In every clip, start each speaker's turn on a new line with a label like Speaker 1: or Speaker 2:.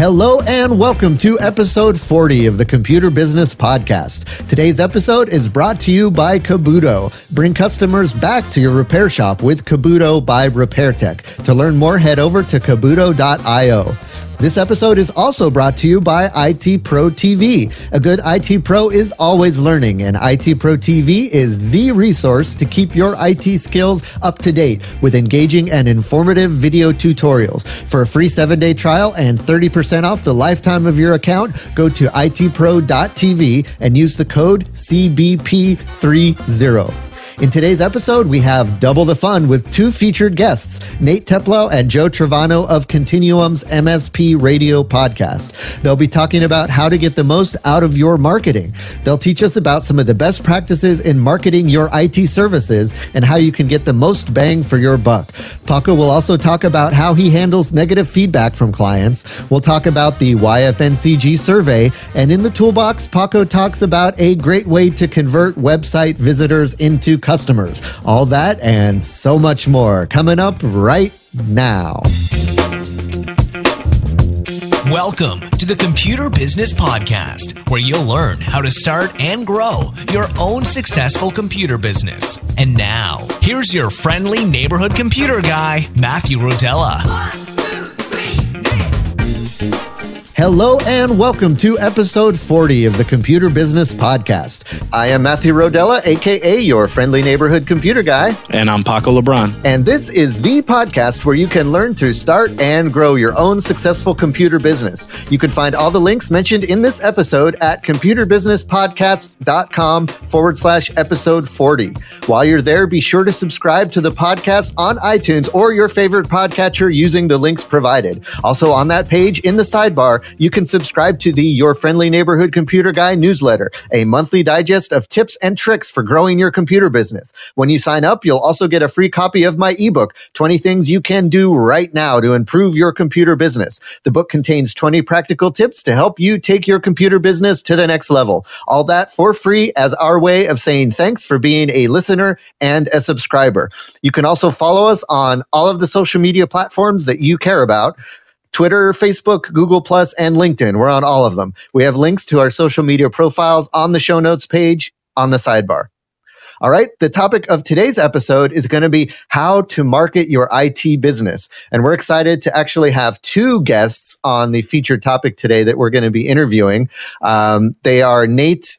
Speaker 1: Hello and welcome to episode 40 of the Computer Business Podcast. Today's episode is brought to you by Kabuto. Bring customers back to your repair shop with Kabuto by RepairTech. To learn more, head over to kabuto.io. This episode is also brought to you by IT Pro TV. A good IT Pro is always learning, and IT Pro TV is the resource to keep your IT skills up to date with engaging and informative video tutorials. For a free 7-day trial and 30% off the lifetime of your account, go to itpro.tv and use the code CBP30. In today's episode, we have double the fun with two featured guests, Nate Teplow and Joe Travano of Continuum's MSPRadio podcast. They'll be talking about how to get the most out of your marketing. They'll teach us about some of the best practices in marketing your IT services and how you can get the most bang for your buck. Paco will also talk about how he handles negative feedback from clients. We'll talk about the YFNCG survey, and in the toolbox, Paco talks about a great way to convert website visitors into customers. All that and so much more coming up right now.
Speaker 2: Welcome to the Computer Business Podcast, where you'll learn how to start and grow your own successful computer business. And now, here's your friendly neighborhood computer guy, Matthew Rodella.
Speaker 3: 1, 2, 3, hit!
Speaker 1: Hello and welcome to episode 40 of the Computer Business Podcast. I am Matthew Rodella, aka your friendly neighborhood computer guy.
Speaker 4: And I'm Paco LeBron.
Speaker 1: And this is the podcast where you can learn to start and grow your own successful computer business. You can find all the links mentioned in this episode at computerbusinesspodcast.com/episode 40. While you're there, be sure to subscribe to the podcast on iTunes or your favorite podcatcher using the links provided. Also on that page in the sidebar, you can subscribe to the Your Friendly Neighborhood Computer Guy newsletter, a monthly digest of tips and tricks for growing your computer business. When you sign up, you'll also get a free copy of my ebook, 20 Things You Can Do Right Now to Improve Your Computer Business. The book contains 20 practical tips to help you take your computer business to the next level. All that for free as our way of saying thanks for being a listener and a subscriber. You can also follow us on all of the social media platforms that you care about. Twitter, Facebook, Google+, and LinkedIn. We're on all of them. We have links to our social media profiles on the show notes page on the sidebar. All right, the topic of today's episode is going to be how to market your IT business. And we're excited to actually have two guests on the featured topic today that we're going to be interviewing. They are Nate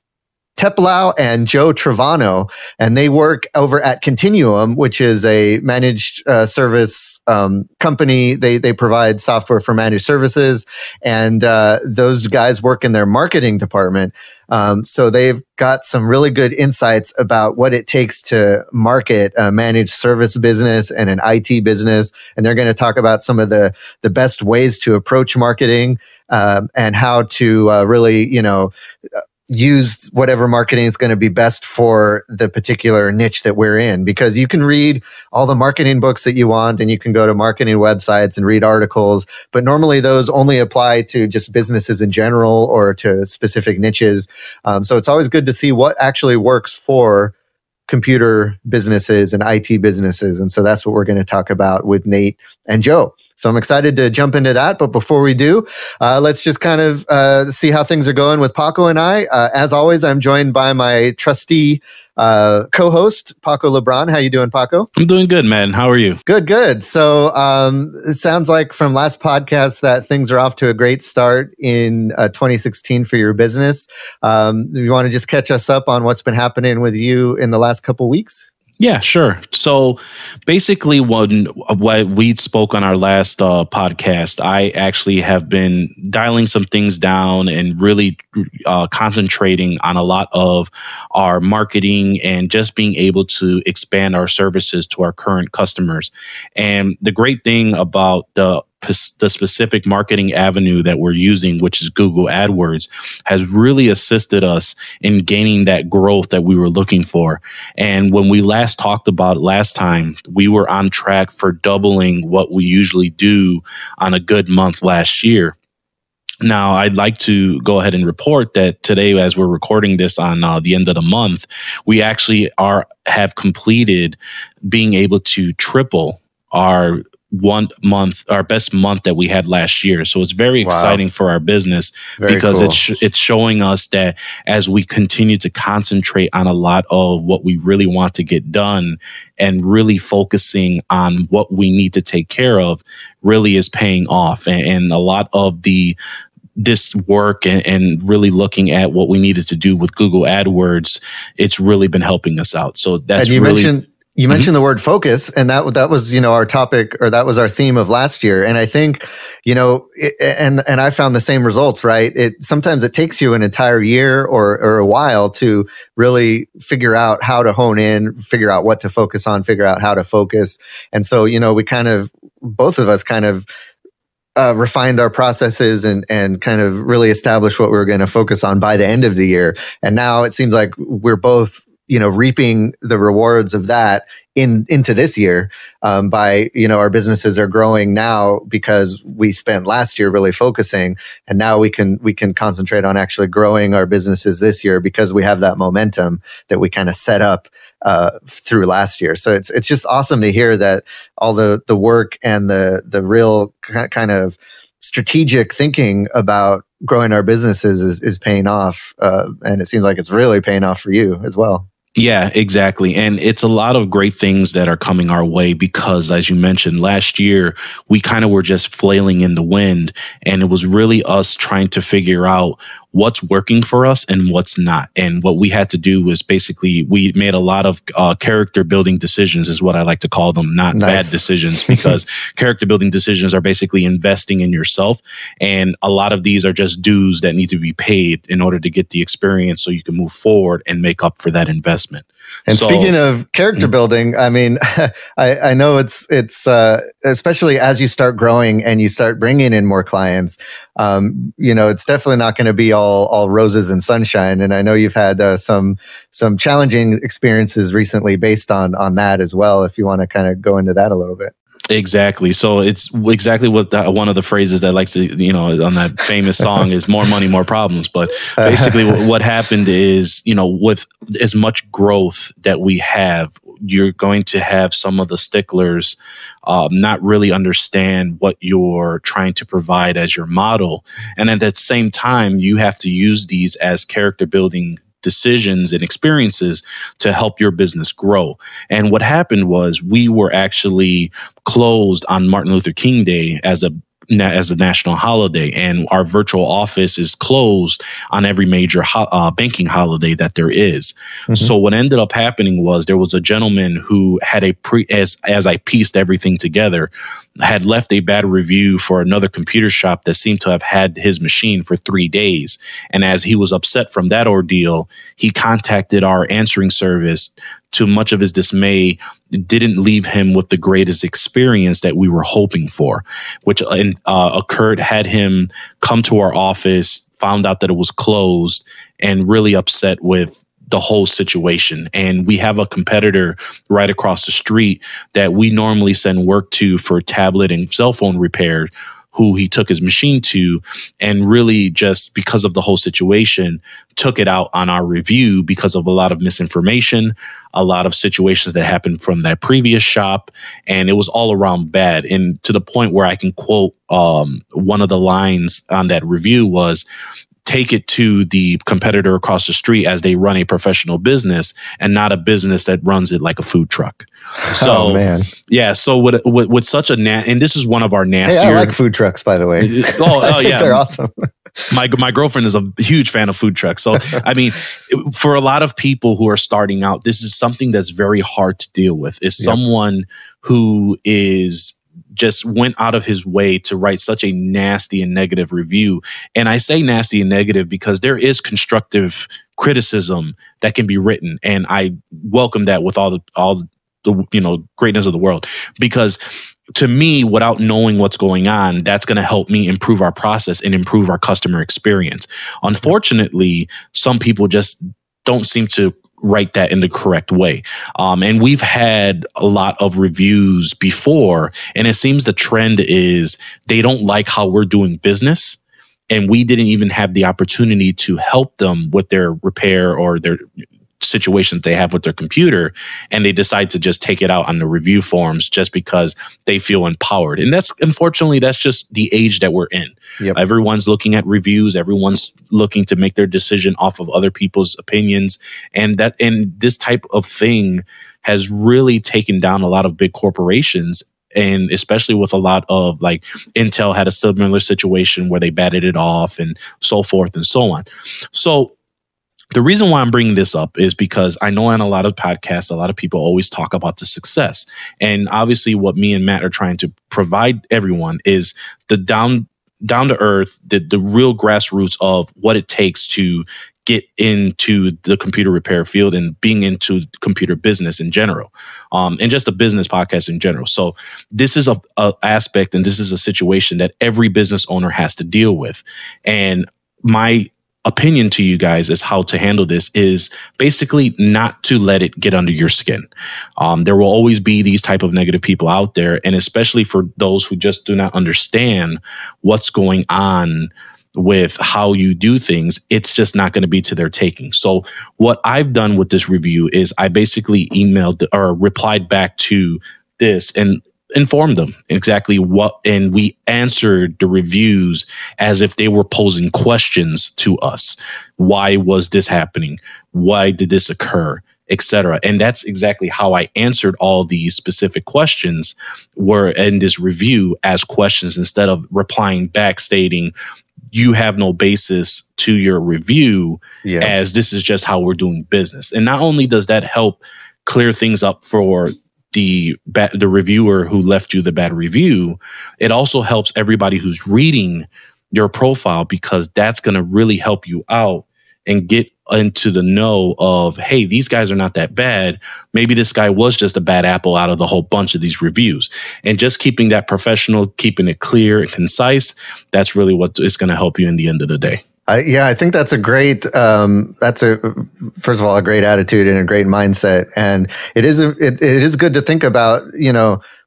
Speaker 1: Teplow and Joe Travano, and they work over at Continuum, which is a managed service company. They provide software for managed services, and those guys work in their marketing department. So they've got some really good insights about what it takes to market a managed service business and an IT business. And they're going to talk about some of the best ways to approach marketing and how to really, use whatever marketing is going to be best for the particular niche that we're in, because you can read all the marketing books that you want and you can go to marketing websites and read articles, but normally those only apply to just businesses in general or to specific niches. So it's always good to see what actually works for computer businesses and IT businesses. And so that's what we're going to talk about with Nate and Joe. So I'm excited to jump into that. But before we do, let's just kind of see how things are going with Paco and I. As always, I'm joined by my trusty co-host, Paco LeBron. How you doing, Paco?
Speaker 4: I'm doing good, man. How are you?
Speaker 1: Good. So it sounds like from last podcast that things are off to a great start in 2016 for your business. You want to just catch us up on what's been happening with you in the last couple weeks?
Speaker 4: Yeah, sure. So basically when we spoke on our last podcast, I actually have been dialing some things down and really concentrating on a lot of our marketing and just being able to expand our services to our current customers. And the great thing about the specific marketing avenue that we're using, which is Google AdWords, has really assisted us in gaining that growth that we were looking for. And when we last talked about it last time, we were on track for doubling what we usually do on a good month last year. Now, I'd like to go ahead and report that today, as we're recording this on the end of the month, we actually have completed being able to triple our our best month that we had last year. So it's very exciting for our business because cool. It's showing us that as we continue to concentrate on a lot of what we really want to get done and really focusing on what we need to take care of really is paying off. And a lot of this work and really looking at what we needed to do with Google AdWords, it's really been helping us out. So that's
Speaker 1: You mentioned the word focus, and that was, our topic, or that was our theme of last year. And I think, and I found the same results, right? Sometimes it takes you an entire year or a while to really figure out how to hone in, figure out what to focus on, figure out how to focus. And so, we both of us refined our processes and kind of really established what we were going to focus on by the end of the year. And now it seems like we're both reaping the rewards of that into this year by, our businesses are growing now because we spent last year really focusing, and now we can concentrate on actually growing our businesses this year because we have that momentum that we kind of set up through last year. So it's just awesome to hear that all the work and the real kind of strategic thinking about growing our businesses is paying off. And it seems like it's really paying off for you as well.
Speaker 4: Yeah, exactly. And it's a lot of great things that are coming our way because, as you mentioned, last year, we kind of were just flailing in the wind. And it was really us trying to figure out what's working for us and what's not. And what we had to do was basically, we made a lot of character building decisions, is what I like to call them, not bad decisions, because character building decisions are basically investing in yourself. And a lot of these are just dues that need to be paid in order to get the experience so you can move forward and make up for that investment.
Speaker 1: And speaking of character building, I mean, I know it's especially as you start growing and you start bringing in more clients, it's definitely not going to be all roses and sunshine. And I know you've had some challenging experiences recently based on that as well. If you want to kind of go into that a little bit.
Speaker 4: Exactly. So it's exactly what one of the phrases that likes to, on that famous song is more money, more problems. But basically what happened is, with as much growth that we have, you're going to have some of the sticklers not really understand what you're trying to provide as your model. And at that same time, you have to use these as character building decisions and experiences to help your business grow. And what happened was we were actually closed on Martin Luther King Day as a national holiday, and our virtual office is closed on every major banking holiday that there is. Mm-hmm. So what ended up happening was there was a gentleman who had as I pieced everything together, had left a bad review for another computer shop that seemed to have had his machine for 3 days. And as he was upset from that ordeal, he contacted our answering service. To much of his dismay, didn't leave him with the greatest experience that we were hoping for, which occurred had him come to our office, found out that it was closed, and really upset with the whole situation. And we have a competitor right across the street that we normally send work to for tablet and cell phone repair, who he took his machine to, and really just because of the whole situation, took it out on our review because of a lot of misinformation, a lot of situations that happened from that previous shop. And it was all around bad. And to the point where I can quote one of the lines on that review was, "Take it to the competitor across the street as they run a professional business and not a business that runs it like a food truck." So,
Speaker 1: oh, man.
Speaker 4: Yeah. So with such a and this is one of our nastier.
Speaker 1: Hey, I like food trucks, by the way. I think they're awesome.
Speaker 4: My girlfriend is a huge fan of food trucks. So, I mean, for a lot of people who are starting out, this is something that's very hard to deal with. Is someone who just went out of his way to write such a nasty and negative review. And I say nasty and negative because there is constructive criticism that can be written. And I welcome that with all the greatness of the world, because to me, without knowing what's going on, that's going to help me improve our process and improve our customer experience. Unfortunately, some people just don't seem to write that in the correct way. And we've had a lot of reviews before, and it seems the trend is they don't like how we're doing business. And we didn't even have the opportunity to help them with their repair or their situation that they have with their computer, and they decide to just take it out on the review forums just because they feel empowered. And unfortunately, that's just the age that we're in.
Speaker 1: Yep.
Speaker 4: Everyone's looking at reviews. Everyone's looking to make their decision off of other people's opinions. And this type of thing has really taken down a lot of big corporations. And especially with a lot of, like, Intel had a similar situation where they batted it off and so forth and so on. So the reason why I'm bringing this up is because I know on a lot of podcasts, a lot of people always talk about the success. And obviously what me and Matt are trying to provide everyone is the down to earth, the real grassroots of what it takes to get into the computer repair field and being into computer business in general, and just a business podcast in general. So this is a aspect, and this is a situation that every business owner has to deal with. And my opinion to you guys is how to handle this is basically not to let it get under your skin. There will always be these type of negative people out there, and especially for those who just do not understand what's going on with how you do things, it's just not going to be to their taking. So what I've done with this review is I basically emailed or replied back to this and informed them exactly what, and we answered the reviews as if they were posing questions to us. Why was this happening? Why did this occur? Etc. And that's exactly how I answered all these specific questions were in this review as questions, instead of replying back stating, you have no basis to your review, as this is just how we're doing business. And not only does that help clear things up for the reviewer who left you the bad review, it also helps everybody who's reading your profile, because that's going to really help you out and get into the know of, hey, these guys are not that bad. Maybe this guy was just a bad apple out of the whole bunch of these reviews. And just keeping that professional, keeping it clear and concise, that's really what is going to help you in the end of the day.
Speaker 1: I think that's a great, first of all, a great attitude and a great mindset. And it is good to think about,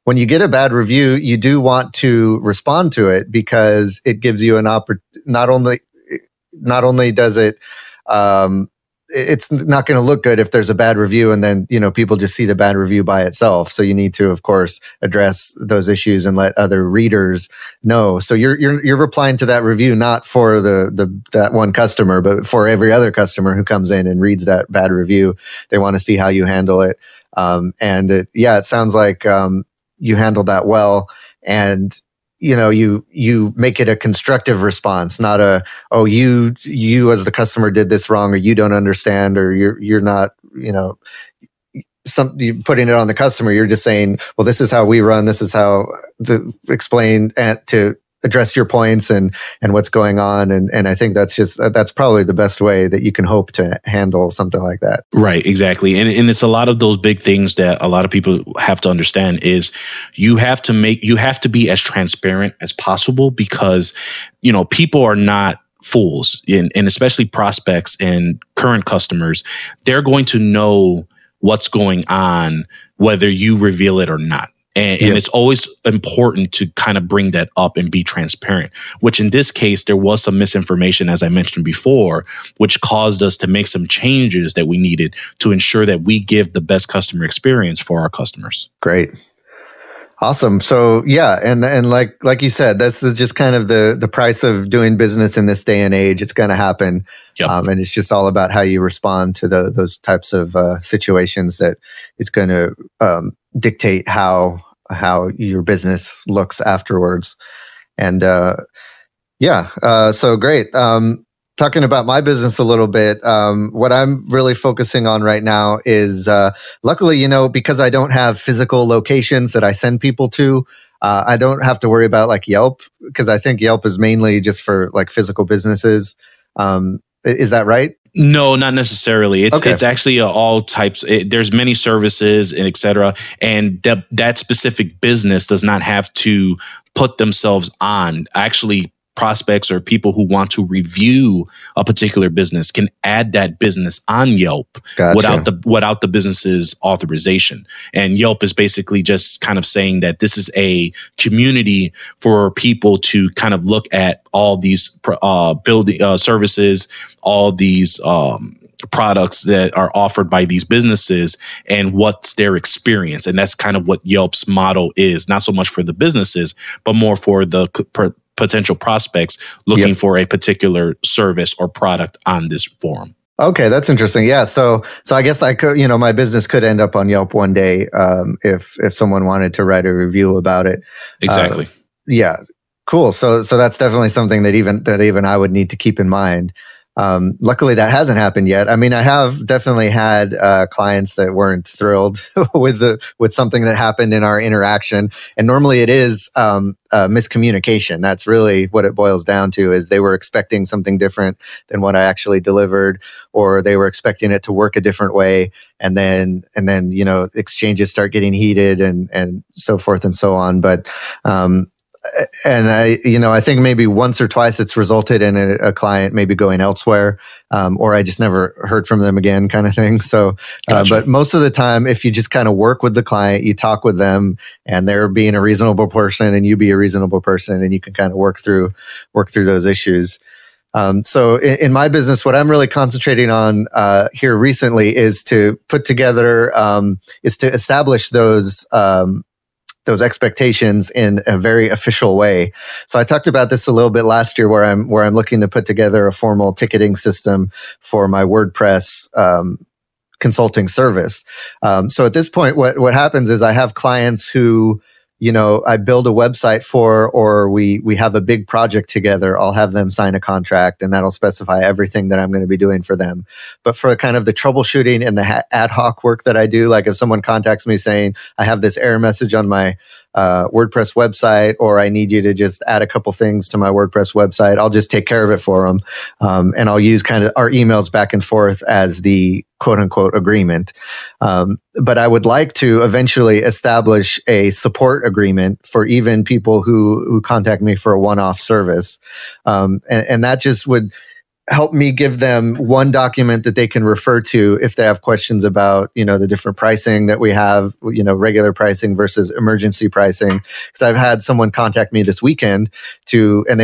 Speaker 1: when you get a bad review, you do want to respond to it, because it gives you an opportunity. Not only does it, it's not going to look good if there's a bad review and then, people just see the bad review by itself. So you need to, of course, address those issues and let other readers know. So you're replying to that review, not for that one customer, but for every other customer who comes in and reads that bad review. They want to see how you handle it. It sounds like, you handled that well. And you make it a constructive response, not you as the customer did this wrong, or you don't understand, or you're not, you putting it on the customer. You're just saying, well, this is how we run. This is how to explain and to address your points and what's going on. And I think that's probably the best way that you can hope to handle something like that.
Speaker 4: Right, exactly. And it's a lot of those big things that a lot of people have to understand is you have to be as transparent as possible, because, people are not fools, and especially prospects and current customers. They're going to know what's going on, whether you reveal it or not. And it's always important to kind of bring that up and be transparent, which in this case, there was some misinformation, as I mentioned before, which caused us to make some changes that we needed to ensure that we give the best customer experience for our customers.
Speaker 1: Great. Awesome. So and like you said, this is just kind of the price of doing business in this day and age. It's going to happen.
Speaker 4: Yep.
Speaker 1: And it's just all about how you respond to those types of situations that is going to dictate how your business looks afterwards. And so great. Talking about my business a little bit, what I'm really focusing on right now is, luckily, because I don't have physical locations that I send people to, I don't have to worry about like Yelp, because I think Yelp is mainly just for like physical businesses. Is that right?
Speaker 4: No, not necessarily. It's actually all types. There's many services and et cetera. And that specific business does not have to put themselves on. Actually, prospects or people who want to review a particular business can add that business on Yelp. Gotcha. without the business's authorization. And Yelp is basically just kind of saying that this is a community for people to kind of look at all these building services, all these products that are offered by these businesses and what's their experience. And that's kind of what Yelp's model is, not so much for the businesses, but more for the potential prospects looking for a particular service or product on this forum.
Speaker 1: Okay, that's interesting. Yeah, so I guess I could, my business could end up on Yelp one day if someone wanted to write a review about it.
Speaker 4: Exactly.
Speaker 1: Yeah, cool. So that's definitely something that even I would need to keep in mind. Luckily, that hasn't happened yet. I mean, I have definitely had clients that weren't thrilled with something that happened in our interaction, and normally it is miscommunication. That's really what it boils down to. Is they were expecting something different than what I actually delivered, or they were expecting it to work a different way, and then exchanges start getting heated and so forth and so on. But and I think maybe once or twice it's resulted in a client maybe going elsewhere, or I just never heard from them again, kind of thing. So,
Speaker 4: Gotcha.
Speaker 1: But most of the time, if you just kind of work with the client, you talk with them, and they're being a reasonable person, and you be a reasonable person, and you can kind of work through those issues. So in my business, what I'm really concentrating on here recently is to put together, is to establish those expectations in a very official way. So I talked about this a little bit last year, where I'm looking to put together a formal ticketing system for my WordPress consulting service. So at this point, what happens is I have clients who, I build a website for, or we have a big project together. I'll have them sign a contract, and that'll specify everything that I'm going to be doing for them. But for kind of the troubleshooting and the ad hoc work that I do, like if someone contacts me saying, I have this error message on my WordPress website, or I need you to just add a couple things to my WordPress website, I'll just take care of it for them. And I'll use kind of our emails back and forth as the quote unquote agreement. But I would like to eventually establish a support agreement for even people who contact me for a one-off service. And that just would help me give them one document that they can refer to if they have questions about, the different pricing that we have, regular pricing versus emergency pricing. Because I've had someone contact me this weekend and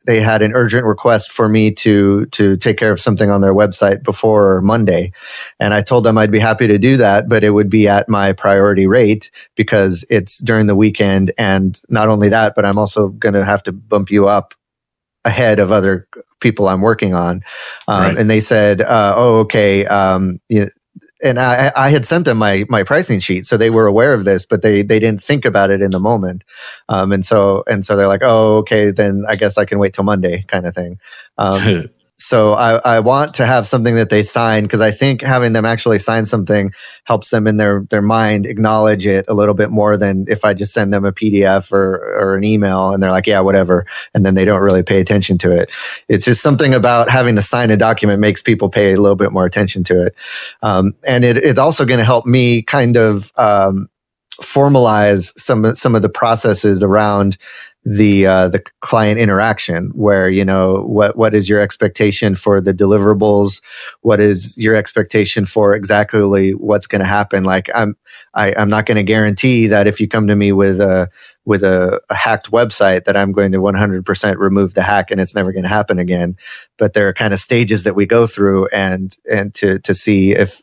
Speaker 1: they had an urgent request for me to take care of something on their website before Monday. And I told them I'd be happy to do that, but it would be at my priority rate because it's during the weekend. And not only that, but I'm also going to have to bump you up ahead of other people I'm working on.
Speaker 4: Right.
Speaker 1: And they said, oh, okay. And I had sent them my pricing sheet, so they were aware of this, but they didn't think about it in the moment. And so they're like, oh, okay, then I guess I can wait till Monday, kind of thing. So I want to have something that they sign, because I think having them actually sign something helps them in their mind acknowledge it a little bit more than if I just send them a PDF or an email and they're like, yeah, whatever. And then they don't really pay attention to it. It's just something about having to sign a document makes people pay a little bit more attention to it. And it's also going to help me kind of formalize some of the processes around the client interaction, where what is your expectation for the deliverables, what is your expectation for exactly what's going to happen. Like I'm not going to guarantee that if you come to me with a hacked website that I'm going to 100% remove the hack and it's never going to happen again. But there are kind of stages that we go through and to see if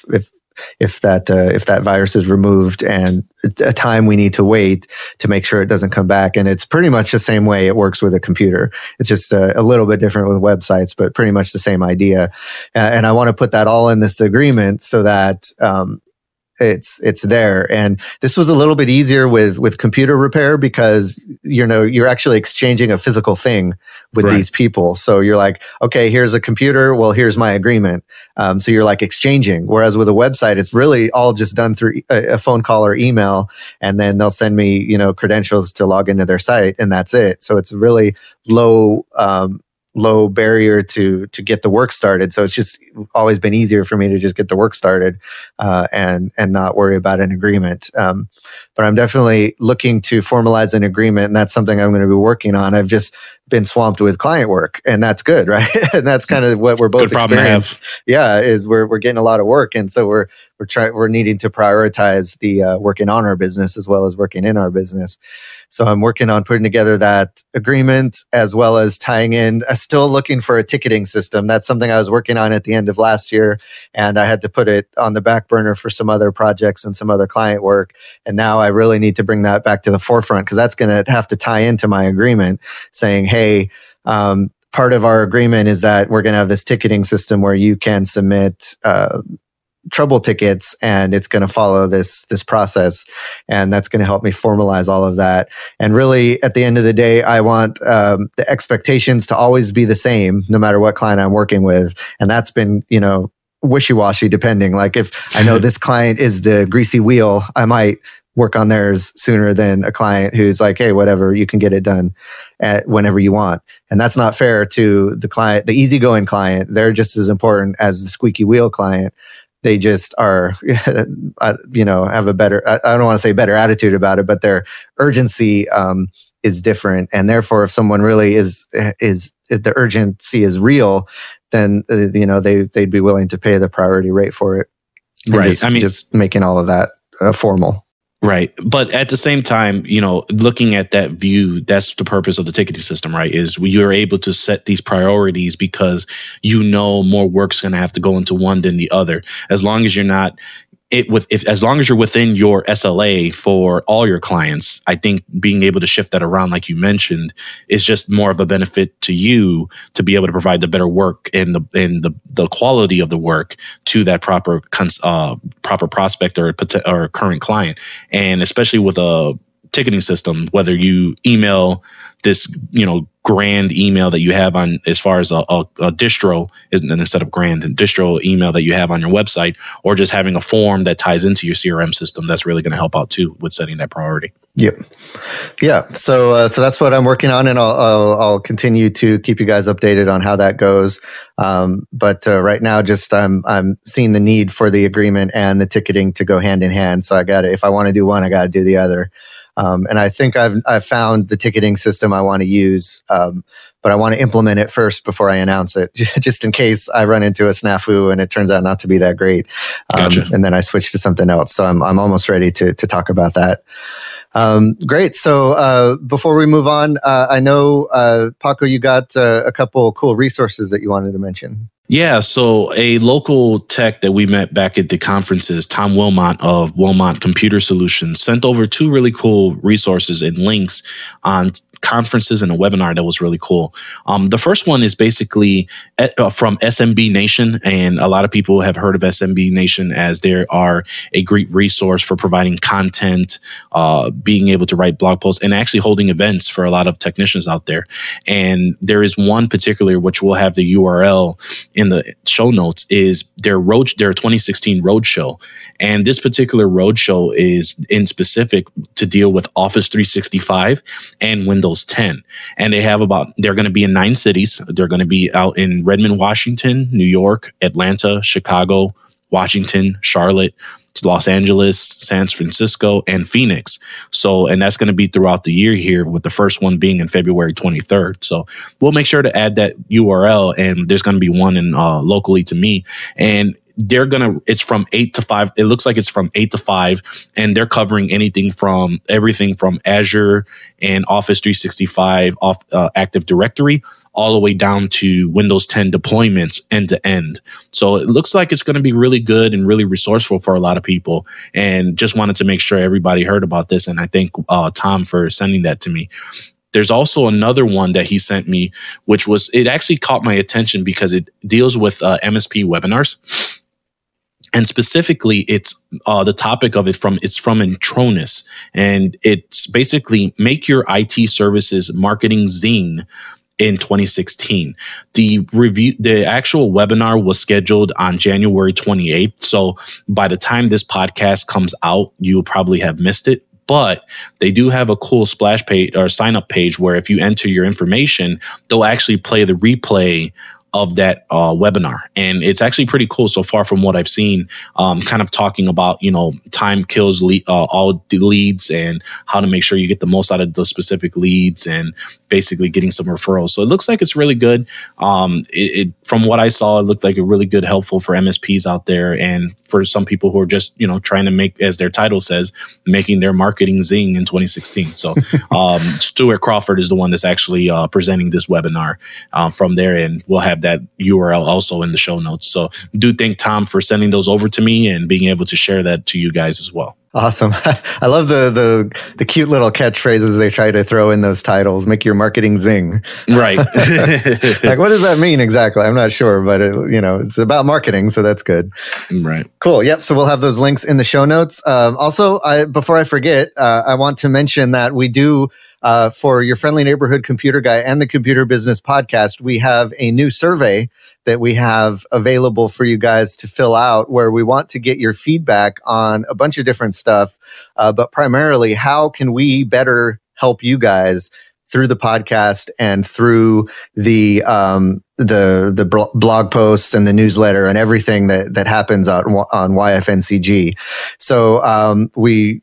Speaker 1: that virus is removed, and a time we need to wait to make sure it doesn't come back. And it's pretty much the same way it works with a computer. It's just a little bit different with websites, but pretty much the same idea. And I want to put that all in this agreement so that it's there. And this was a little bit easier with computer repair because you're actually exchanging a physical thing with
Speaker 4: Right.
Speaker 1: these people. So you're like, okay, here's a computer. Well, here's my agreement. So you're like exchanging. Whereas with a website, it's really all just done through a phone call or email, and then they'll send me credentials to log into their site, and that's it. So it's really low barrier to get the work started. So it's just always been easier for me to just get the work started and not worry about an agreement. But I'm definitely looking to formalize an agreement, and that's something I'm going to be working on. I've just been swamped with client work, and that's good, right? And that's kind of what we're both experiencing. Yeah, is we're getting a lot of work, and so we're needing to prioritize the working on our business as well as working in our business. So I'm working on putting together that agreement as well as tying in. I'm still looking for a ticketing system. That's something I was working on at the end of last year, and I had to put it on the back burner for some other projects and some other client work. And now I really need to bring that back to the forefront, because that's going to have to tie into my agreement saying, hey, part of our agreement is that we're going to have this ticketing system where you can submit trouble tickets, and it's going to follow this process, and that's going to help me formalize all of that. And really, at the end of the day, I want the expectations to always be the same, no matter what client I'm working with. And that's been, wishy-washy, depending. Like, if I know this client is the greasy wheel, I might work on theirs sooner than a client who's like, hey, whatever, you can get it done whenever you want. And that's not fair to the client, the easygoing client. They're just as important as the squeaky wheel client. They just are, have a better, I don't want to say better attitude about it, but their urgency is different. And therefore, if someone really is the urgency is real, then, they'd be willing to pay the priority rate for it.
Speaker 4: Right.
Speaker 1: Just making all of that formal.
Speaker 4: Right. But at the same time, looking at that view, that's the purpose of the ticketing system, right? Is you're able to set these priorities because more work's going to have to go into one than the other. As long as you're not as long as you're within your SLA for all your clients, I think being able to shift that around, like you mentioned, is just more of a benefit to you to be able to provide the better work and the quality of the work to that proper prospect or current client. And especially with a ticketing system, whether you email this, grand email that you have on, as far as a distro, instead of grand, distro email that you have on your website, or just having a form that ties into your CRM system, that's really going to help out too with setting that priority.
Speaker 1: Yep. Yeah. So that's what I'm working on, and I'll continue to keep you guys updated on how that goes. But right now, just I'm seeing the need for the agreement and the ticketing to go hand in hand. So if I want to do one, I got to do the other. And I think I've found the ticketing system I want to use, but I want to implement it first before I announce it, just in case I run into a snafu and it turns out not to be that great.
Speaker 4: Gotcha.
Speaker 1: And then I switch to something else. So I'm almost ready to talk about that. Great. So before we move on, I know, Paco, you got a couple cool resources that you wanted to mention.
Speaker 4: Yeah, so a local tech that we met back at the conferences, Tom Wilmot of Wilmot Computer Solutions, sent over 2 really cool resources and links on conferences and a webinar that was really cool. The first one is basically from SMB Nation, and a lot of people have heard of SMB Nation as they are a great resource for providing content, being able to write blog posts, and actually holding events for a lot of technicians out there. And there is one particular, which we'll have the URL in the show notes, is their 2016 roadshow. And this particular roadshow is in specific to deal with Office 365 and Windows 10. And they're going to be in 9 cities. They're going to be out in Redmond, Washington, New York, Atlanta, Chicago, Washington, Charlotte, Los Angeles, San Francisco, and Phoenix. And that's going to be throughout the year here, with the first one being in February 23rd. So we'll make sure to add that URL, and there's going to be one in locally to me. And it's from 8 to 5. It looks like it's from 8 to 5, and they're covering everything from Azure and Office 365 Active Directory, all the way down to Windows 10 deployments end to end. So it looks like it's going to be really good and really resourceful for a lot of people. And just wanted to make sure everybody heard about this. And I thank Tom for sending that to me. There's also another one that he sent me, it actually caught my attention because it deals with MSP webinars. And specifically, it's the topic of it's from Intronus, and it's basically make your IT services marketing zine in 2016. The actual webinar was scheduled on January 28th. So by the time this podcast comes out, you'll probably have missed it. But they do have a cool splash page or sign up page where if you enter your information, they'll actually play the replay of that webinar. And it's actually pretty cool so far from what I've seen, kind of talking about, time kills all the leads and how to make sure you get the most out of those specific leads and basically getting some referrals. So it looks like it's really good. From what I saw, it looked like a really good, helpful for MSPs out there and for some people who are just, trying to make, as their title says, making their marketing zing in 2016. So Stuart Crawford is the one that's actually presenting this webinar from there, and we'll have that URL also in the show notes. So do thank Tom for sending those over to me and being able to share that to you guys as well.
Speaker 1: Awesome. I love the cute little catchphrases they try to throw in those titles. Make your marketing zing.
Speaker 4: Right.
Speaker 1: Like, what does that mean exactly? I'm not sure, but it's about marketing, so that's good.
Speaker 4: Right.
Speaker 1: Cool. Yep. So we'll have those links in the show notes. Also, before I forget, I want to mention that we do, for your friendly neighborhood computer guy and the Computer Business Podcast, we have a new survey that we have available for you guys to fill out, where we want to get your feedback on a bunch of different stuff, but primarily how can we better help you guys through the podcast and through the blog posts and the newsletter and everything that happens on YFNCG. So we,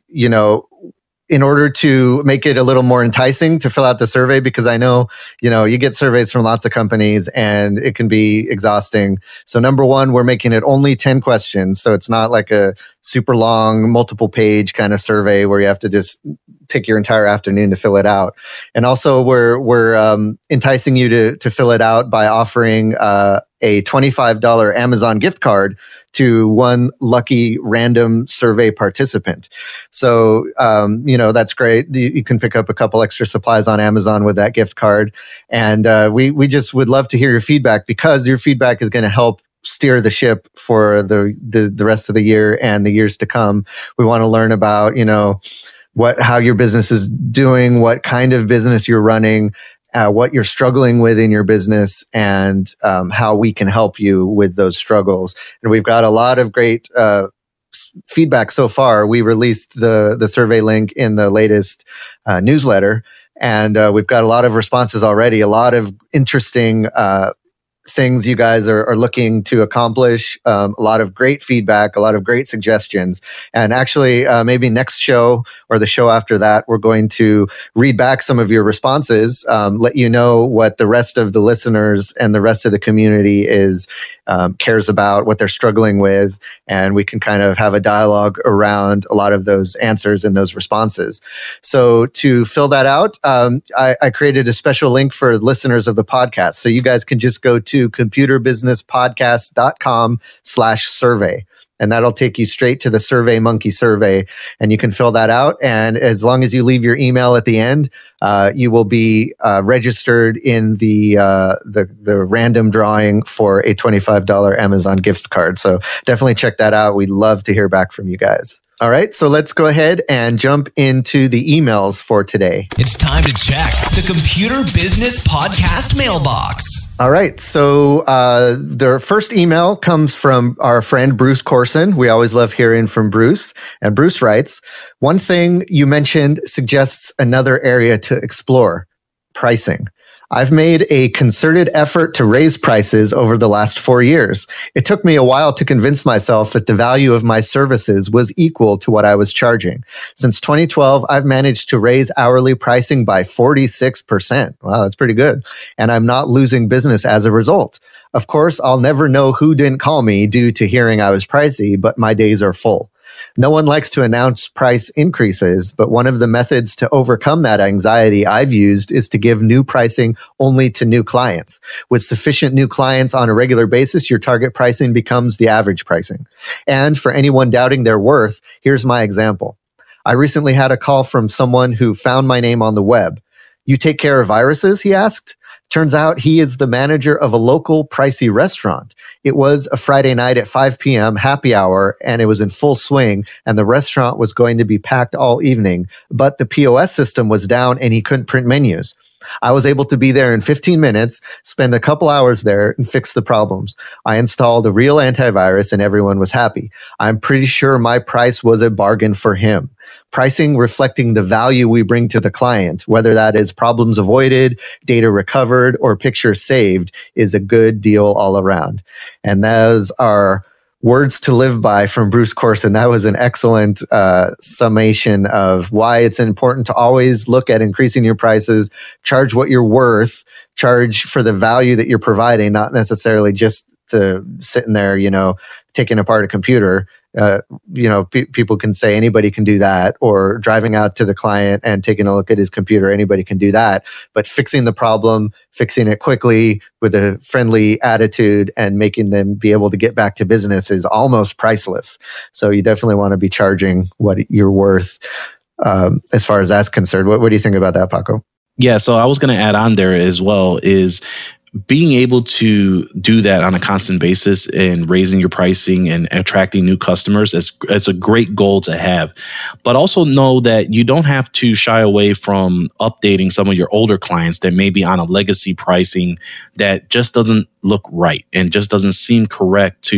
Speaker 1: in order to make it a little more enticing to fill out the survey, because I know, you get surveys from lots of companies and it can be exhausting. So number one, we're making it only 10 questions. So it's not like a super long, multiple page kind of survey where you have to just take your entire afternoon to fill it out. And also we're enticing you to fill it out by offering a $25 Amazon gift card to one lucky random survey participant. So, that's great. You can pick up a couple extra supplies on Amazon with that gift card. And we just would love to hear your feedback, because your feedback is going to help steer the ship for the rest of the year and the years to come. We want to learn about, how your business is doing, what kind of business you're running, what you're struggling with in your business, and how we can help you with those struggles. And we've got a lot of great feedback so far. We released the survey link in the latest newsletter, and we've got a lot of responses already, a lot of interesting things you guys are looking to accomplish, a lot of great feedback, a lot of great suggestions. And actually, maybe next show or the show after that, we're going to read back some of your responses, let you know what the rest of the listeners and the rest of the community cares about, what they're struggling with, and we can kind of have a dialogue around a lot of those answers and those responses. So to fill that out, I created a special link for listeners of the podcast. So you guys can just go to computerbusinesspodcast.com/survey. And that'll take you straight to the Survey Monkey survey, and you can fill that out. And as long as you leave your email at the end, you will be registered in the random drawing for a $25 Amazon gift card. So definitely check that out. We'd love to hear back from you guys. All right, so let's go ahead and jump into the emails for today.
Speaker 2: It's time to check the Computer Business Podcast mailbox.
Speaker 1: All right, so the first email comes from our friend Bruce Corson. We always love hearing from Bruce. And Bruce writes, one thing you mentioned suggests another area to explore: pricing. I've made a concerted effort to raise prices over the last 4 years. It took me a while to convince myself that the value of my services was equal to what I was charging. Since 2012, I've managed to raise hourly pricing by 46%. Wow, that's pretty good. And I'm not losing business as a result. Of course, I'll never know who didn't call me due to hearing I was pricey, but my days are full. No one likes to announce price increases, but one of the methods to overcome that anxiety I've used is to give new pricing only to new clients. With sufficient new clients on a regular basis, your target pricing becomes the average pricing. And for anyone doubting their worth, here's my example. I recently had a call from someone who found my name on the web. You take care of viruses? He asked. Turns out he is the manager of a local pricey restaurant. It was a Friday night at 5 p.m. happy hour, and it was in full swing, and the restaurant was going to be packed all evening, but the POS system was down and he couldn't print menus. I was able to be there in 15 minutes, spend a couple hours there, and fix the problems. I installed a real antivirus and everyone was happy. I'm pretty sure my price was a bargain for him. Pricing reflecting the value we bring to the client, whether that is problems avoided, data recovered, or pictures saved, is a good deal all around. And those are words to live by from Bruce Corson. That was an excellent summation of why it's important to always look at increasing your prices, charge what you're worth, charge for the value that you're providing, not necessarily just to sitting there, taking apart a computer. People can say anybody can do that, or driving out to the client and taking a look at his computer, anybody can do that. But fixing the problem, fixing it quickly with a friendly attitude and making them be able to get back to business is almost priceless. So you definitely want to be charging what you're worth as far as that's concerned. What do you think about that, Paco?
Speaker 4: Yeah, so I was going to add on there as well is being able to do that on a constant basis and raising your pricing and attracting new customers is a great goal to have. But also know that you don't have to shy away from updating some of your older clients that may be on a legacy pricing that just doesn't look right and just doesn't seem correct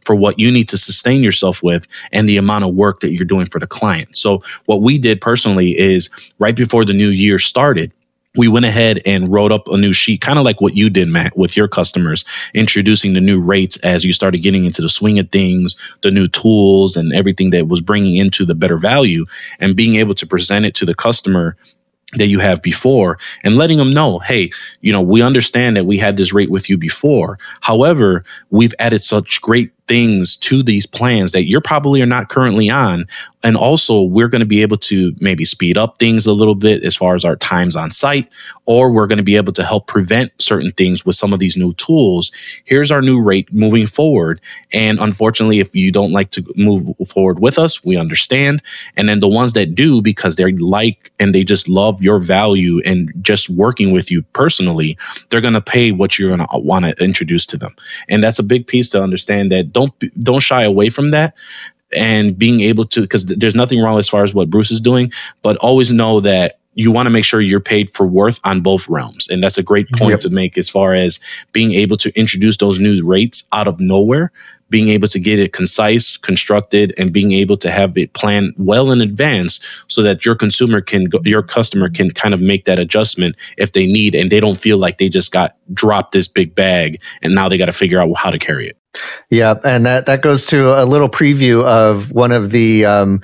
Speaker 4: for what you need to sustain yourself with and the amount of work that you're doing for the client. So what we did personally is right before the new year started, we went ahead and wrote up a new sheet, kind of like what you did, Matt, with your customers, introducing the new rates as you started getting into the swing of things, the new tools and everything that was bringing into the better value, and being able to present it to the customer that you have before and letting them know, hey, we understand that we had this rate with you before. However, we've added such great things to these plans that you're probably are not currently on. And also, we're going to be able to maybe speed up things a little bit as far as our times on site, or we're going to be able to help prevent certain things with some of these new tools. Here's our new rate moving forward. And unfortunately, if you don't like to move forward with us, we understand. And then the ones that do, because they like and they just love your value and just working with you personally, they're going to pay what you're going to want to introduce to them. And that's a big piece to understand, that don't shy away from that. And being able to, because there's nothing wrong as far as what Bruce is doing, but always know that you want to make sure you're paid for worth on both realms. And that's a great point to make as far as being able to introduce those new rates out of nowhere, being able to get it concise, constructed, and being able to have it planned well in advance so that your customer can kind of make that adjustment if they need, and they don't feel like they just got dropped this big bag and now they got to figure out how to carry it.
Speaker 1: Yeah, and that goes to a little preview of one of the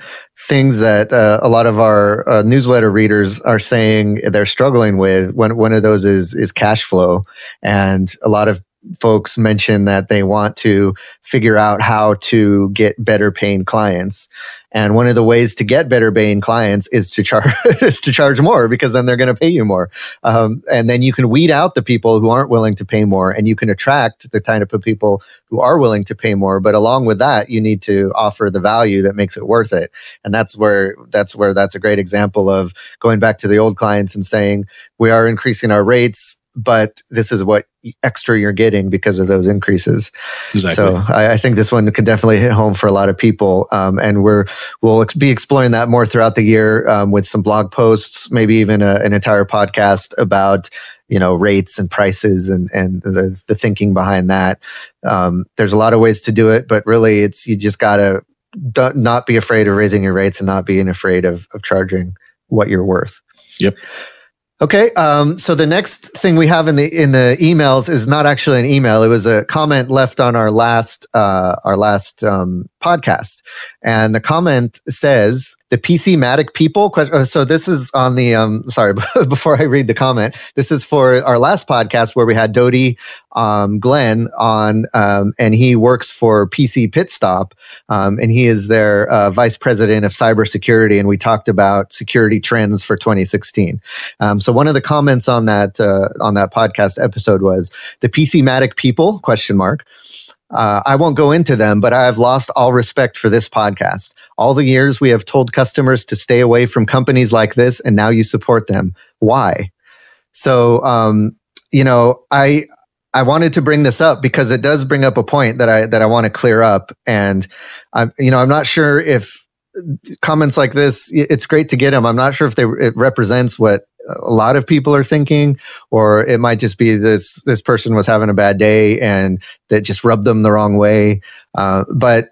Speaker 1: things that a lot of our newsletter readers are saying they're struggling with. One of those is cash flow, and a lot of folks mention that they want to figure out how to get better paying clients. And one of the ways to get better paying clients is to charge more, because then they're going to pay you more. And then you can weed out the people who aren't willing to pay more, and you can attract the type of people who are willing to pay more. But along with that, you need to offer the value that makes it worth it. And that's a great example of going back to the old clients and saying, we are increasing our rates, but this is what extra you're getting because of those increases. Exactly. So I think this one could definitely hit home for a lot of people. And we'll be exploring that more throughout the year with some blog posts, maybe even an entire podcast about, rates and prices and the thinking behind that. There's a lot of ways to do it, but really you just got to not be afraid of raising your rates and not being afraid of charging what you're worth.
Speaker 4: Yep.
Speaker 1: Okay, so the next thing we have in the emails is not actually an email. It was a comment left on our last podcast, and the comment says, "The PCmatic people." So this is on the sorry, before I read the comment, this is for our last podcast where we had Dodie Glenn on, and he works for PC Pit Stop, and he is their vice president of cybersecurity, and we talked about security trends for 2016. So one of the comments on that podcast episode was, "The PCmatic people ? I won't go into them, but I have lost all respect for this podcast. All the years we have told customers to stay away from companies like this, and now you support them. Why?" So, I wanted to bring this up because it does bring up a point that I want to clear up. And I'm not sure if comments like this, it's great to get them. I'm not sure if it represents what a lot of people are thinking, or it might just be this person was having a bad day and that just rubbed them the wrong way. But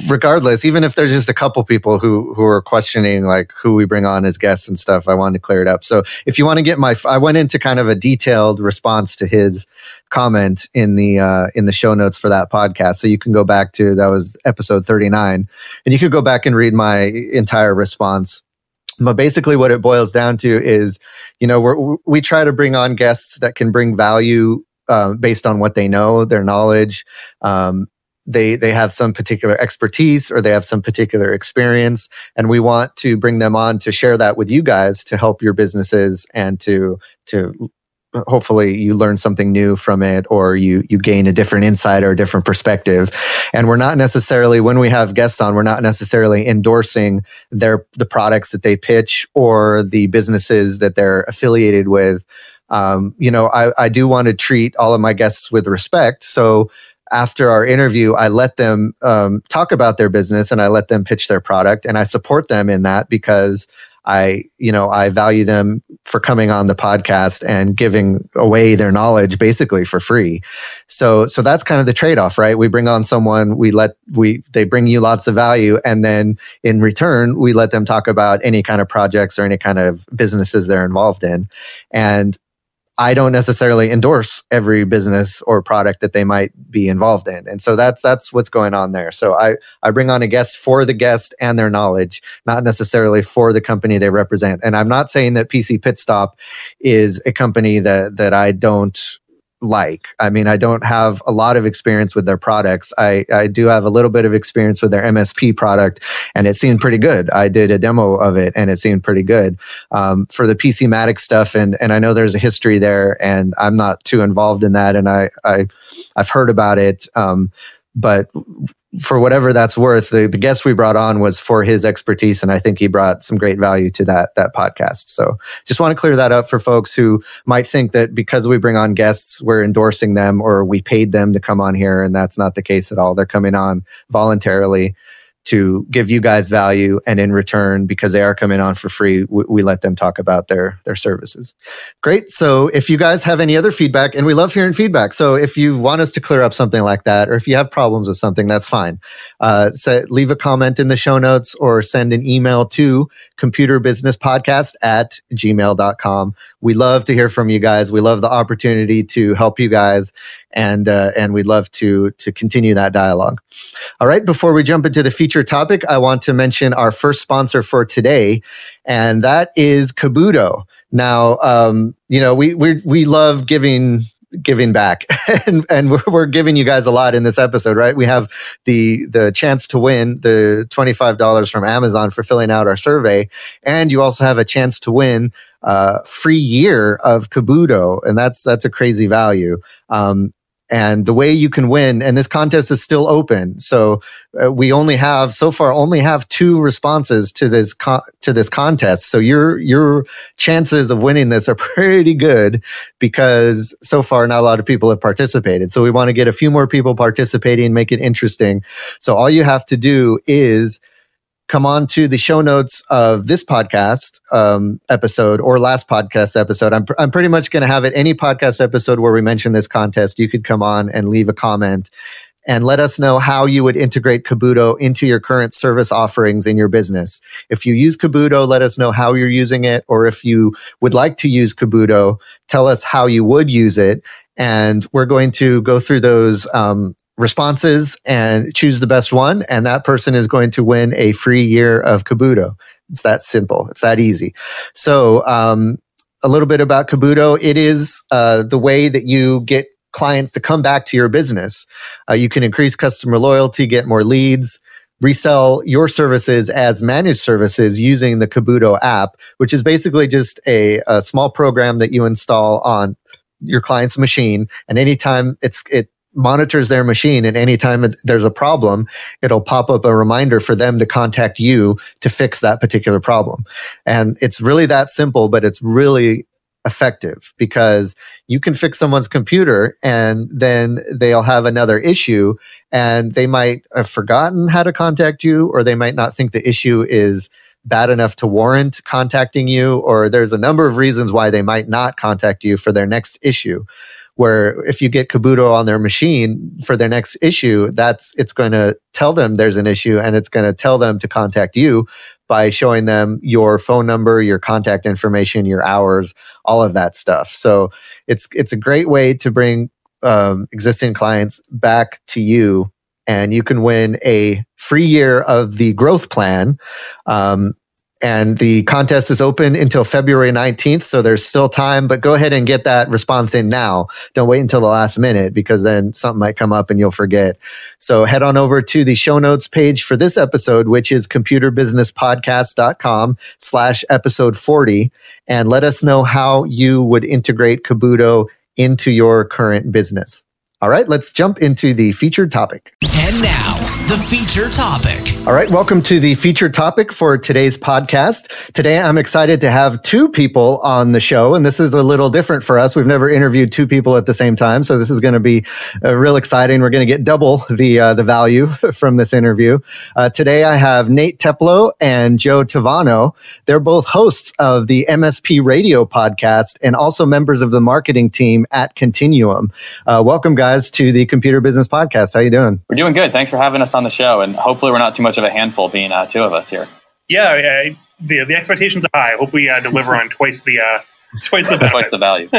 Speaker 1: regardless, even if there's just a couple people who are questioning like who we bring on as guests and stuff, I wanted to clear it up. So if you want to get I went into kind of a detailed response to his comment in the show notes for that podcast. So you can go back to, that was episode 39, and you could go back and read my entire response. But basically what it boils down to is, we try to bring on guests that can bring value based on what they know, their knowledge. They have some particular expertise or they have some particular experience, and we want to bring them on to share that with you guys to help your businesses and to hopefully you learn something new from it, or you gain a different insight or a different perspective. And we're not necessarily, when we have guests on, we're not necessarily endorsing the products that they pitch or the businesses that they're affiliated with. I do want to treat all of my guests with respect. So after our interview, I let them talk about their business and I let them pitch their product, and I support them in that because I value them for coming on the podcast and giving away their knowledge basically for free. So that's kind of the trade-off, right? We bring on someone, they bring you lots of value, and then in return, we let them talk about any kind of projects or any kind of businesses they're involved in. And I don't necessarily endorse every business or product that they might be involved in. And so that's what's going on there. So I bring on a guest for the guest and their knowledge, not necessarily for the company they represent. And I'm not saying that PC Pit Stop is a company that I don't like. I mean, I don't have a lot of experience with their products. I do have a little bit of experience with their MSP product, and it seemed pretty good. I did a demo of it and it seemed pretty good. For the PCmatic stuff, and I know there's a history there, and I'm not too involved in that, and I've heard about it. But for whatever that's worth, the guest we brought on was for his expertise, and I think he brought some great value to that podcast. So just want to clear that up for folks who might think that because we bring on guests, we're endorsing them or we paid them to come on here, and that's not the case at all. They're coming on voluntarily to give you guys value, and in return, because they are coming on for free, we let them talk about their services. Great. So if you guys have any other feedback, and we love hearing feedback. So if you want us to clear up something like that, or if you have problems with something, that's fine. Leave a comment in the show notes or send an email to computerbusinesspodcast@gmail.com. We love to hear from you guys. We love the opportunity to help you guys, and we'd love to continue that dialogue. All right, before we jump into the feature topic, I want to mention our first sponsor for today, and that is Kabuto. Now, we love giving back, and we're giving you guys a lot in this episode, right? We have the chance to win the $25 from Amazon for filling out our survey, and you also have a chance to win a free year of Kabuto, and that's a crazy value. And the way you can win, and this contest is still open. So we only have 2 responses to this contest. So your chances of winning this are pretty good, because so far not a lot of people have participated. So we want to get a few more people participating, make it interesting. So all you have to do is come on to the show notes of this podcast episode or last podcast episode. I'm pretty much going to have it any podcast episode where we mention this contest. You could come on and leave a comment and let us know how you would integrate Kabuto into your current service offerings in your business. If you use Kabuto, let us know how you're using it. Or if you would like to use Kabuto, tell us how you would use it. And we're going to go through those responses and choose the best one, and that person is going to win a free year of Kabuto. It's that simple. It's that easy. So a little bit about Kabuto. It is the way that you get clients to come back to your business. You can increase customer loyalty, get more leads, resell your services as managed services using the Kabuto app, which is basically just a small program that you install on your client's machine, and anytime it monitors their machine, and anytime there's a problem, it'll pop up a reminder for them to contact you to fix that particular problem. And it's really that simple, but it's really effective, because you can fix someone's computer and then they'll have another issue, and they might have forgotten how to contact you, or they might not think the issue is bad enough to warrant contacting you, or there's a number of reasons why they might not contact you for their next issue. Where if you get Kabuto on their machine for their next issue, it's going to tell them there's an issue, and it's going to tell them to contact you by showing them your phone number, your contact information, your hours, all of that stuff. So it's a great way to bring existing clients back to you, and you can win a free year of the growth plan. And the contest is open until February 19th, so there's still time, but go ahead and get that response in now. Don't wait until the last minute, because then something might come up and you'll forget. So head on over to the show notes page for this episode, which is computerbusinesspodcast.com/episode 40, and let us know how you would integrate Kabuto into your current business. All right, let's jump into the featured topic.
Speaker 2: And now, the featured topic.
Speaker 1: All right, welcome to the featured topic for today's podcast. Today, I'm excited to have two people on the show, and this is a little different for us. We've never interviewed two people at the same time, so this is going to be real exciting. We're going to get double the value from this interview. Today, I have Nate Teplow and Joe Travano. They're both hosts of the MSPRadio podcast and also members of the marketing team at Continuum. Welcome, guys, to the Computer Business Podcast. How you doing?
Speaker 5: We're doing good. Thanks for having us on the show, and hopefully we're not too much of a handful being two of us here.
Speaker 6: Yeah, the expectations are high. I hope we deliver on twice the
Speaker 5: value.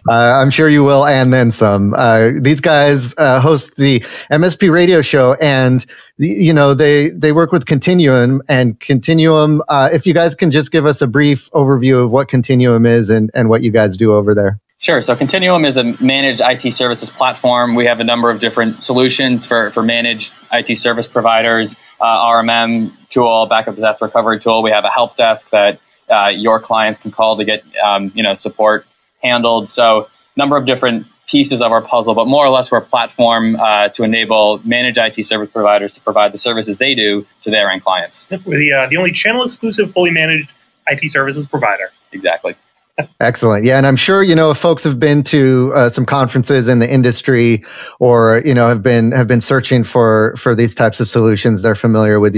Speaker 1: I'm sure you will, and then some. These guys host the MSPRadio show, and they work with Continuum. And Continuum, if you guys can just give us a brief overview of what Continuum is and what you guys do over there.
Speaker 5: Sure. So Continuum is a managed IT services platform. We have a number of different solutions for managed IT service providers, RMM tool, backup disaster recovery tool. We have a help desk that your clients can call to get support handled. So number of different pieces of our puzzle, but more or less we're a platform to enable managed IT service providers to provide the services they do to their end clients.
Speaker 6: We're the only channel exclusive, fully managed IT services provider.
Speaker 5: Exactly.
Speaker 1: Excellent. Yeah. And I'm sure, if folks have been to some conferences in the industry or, have been searching for these types of solutions, they're familiar with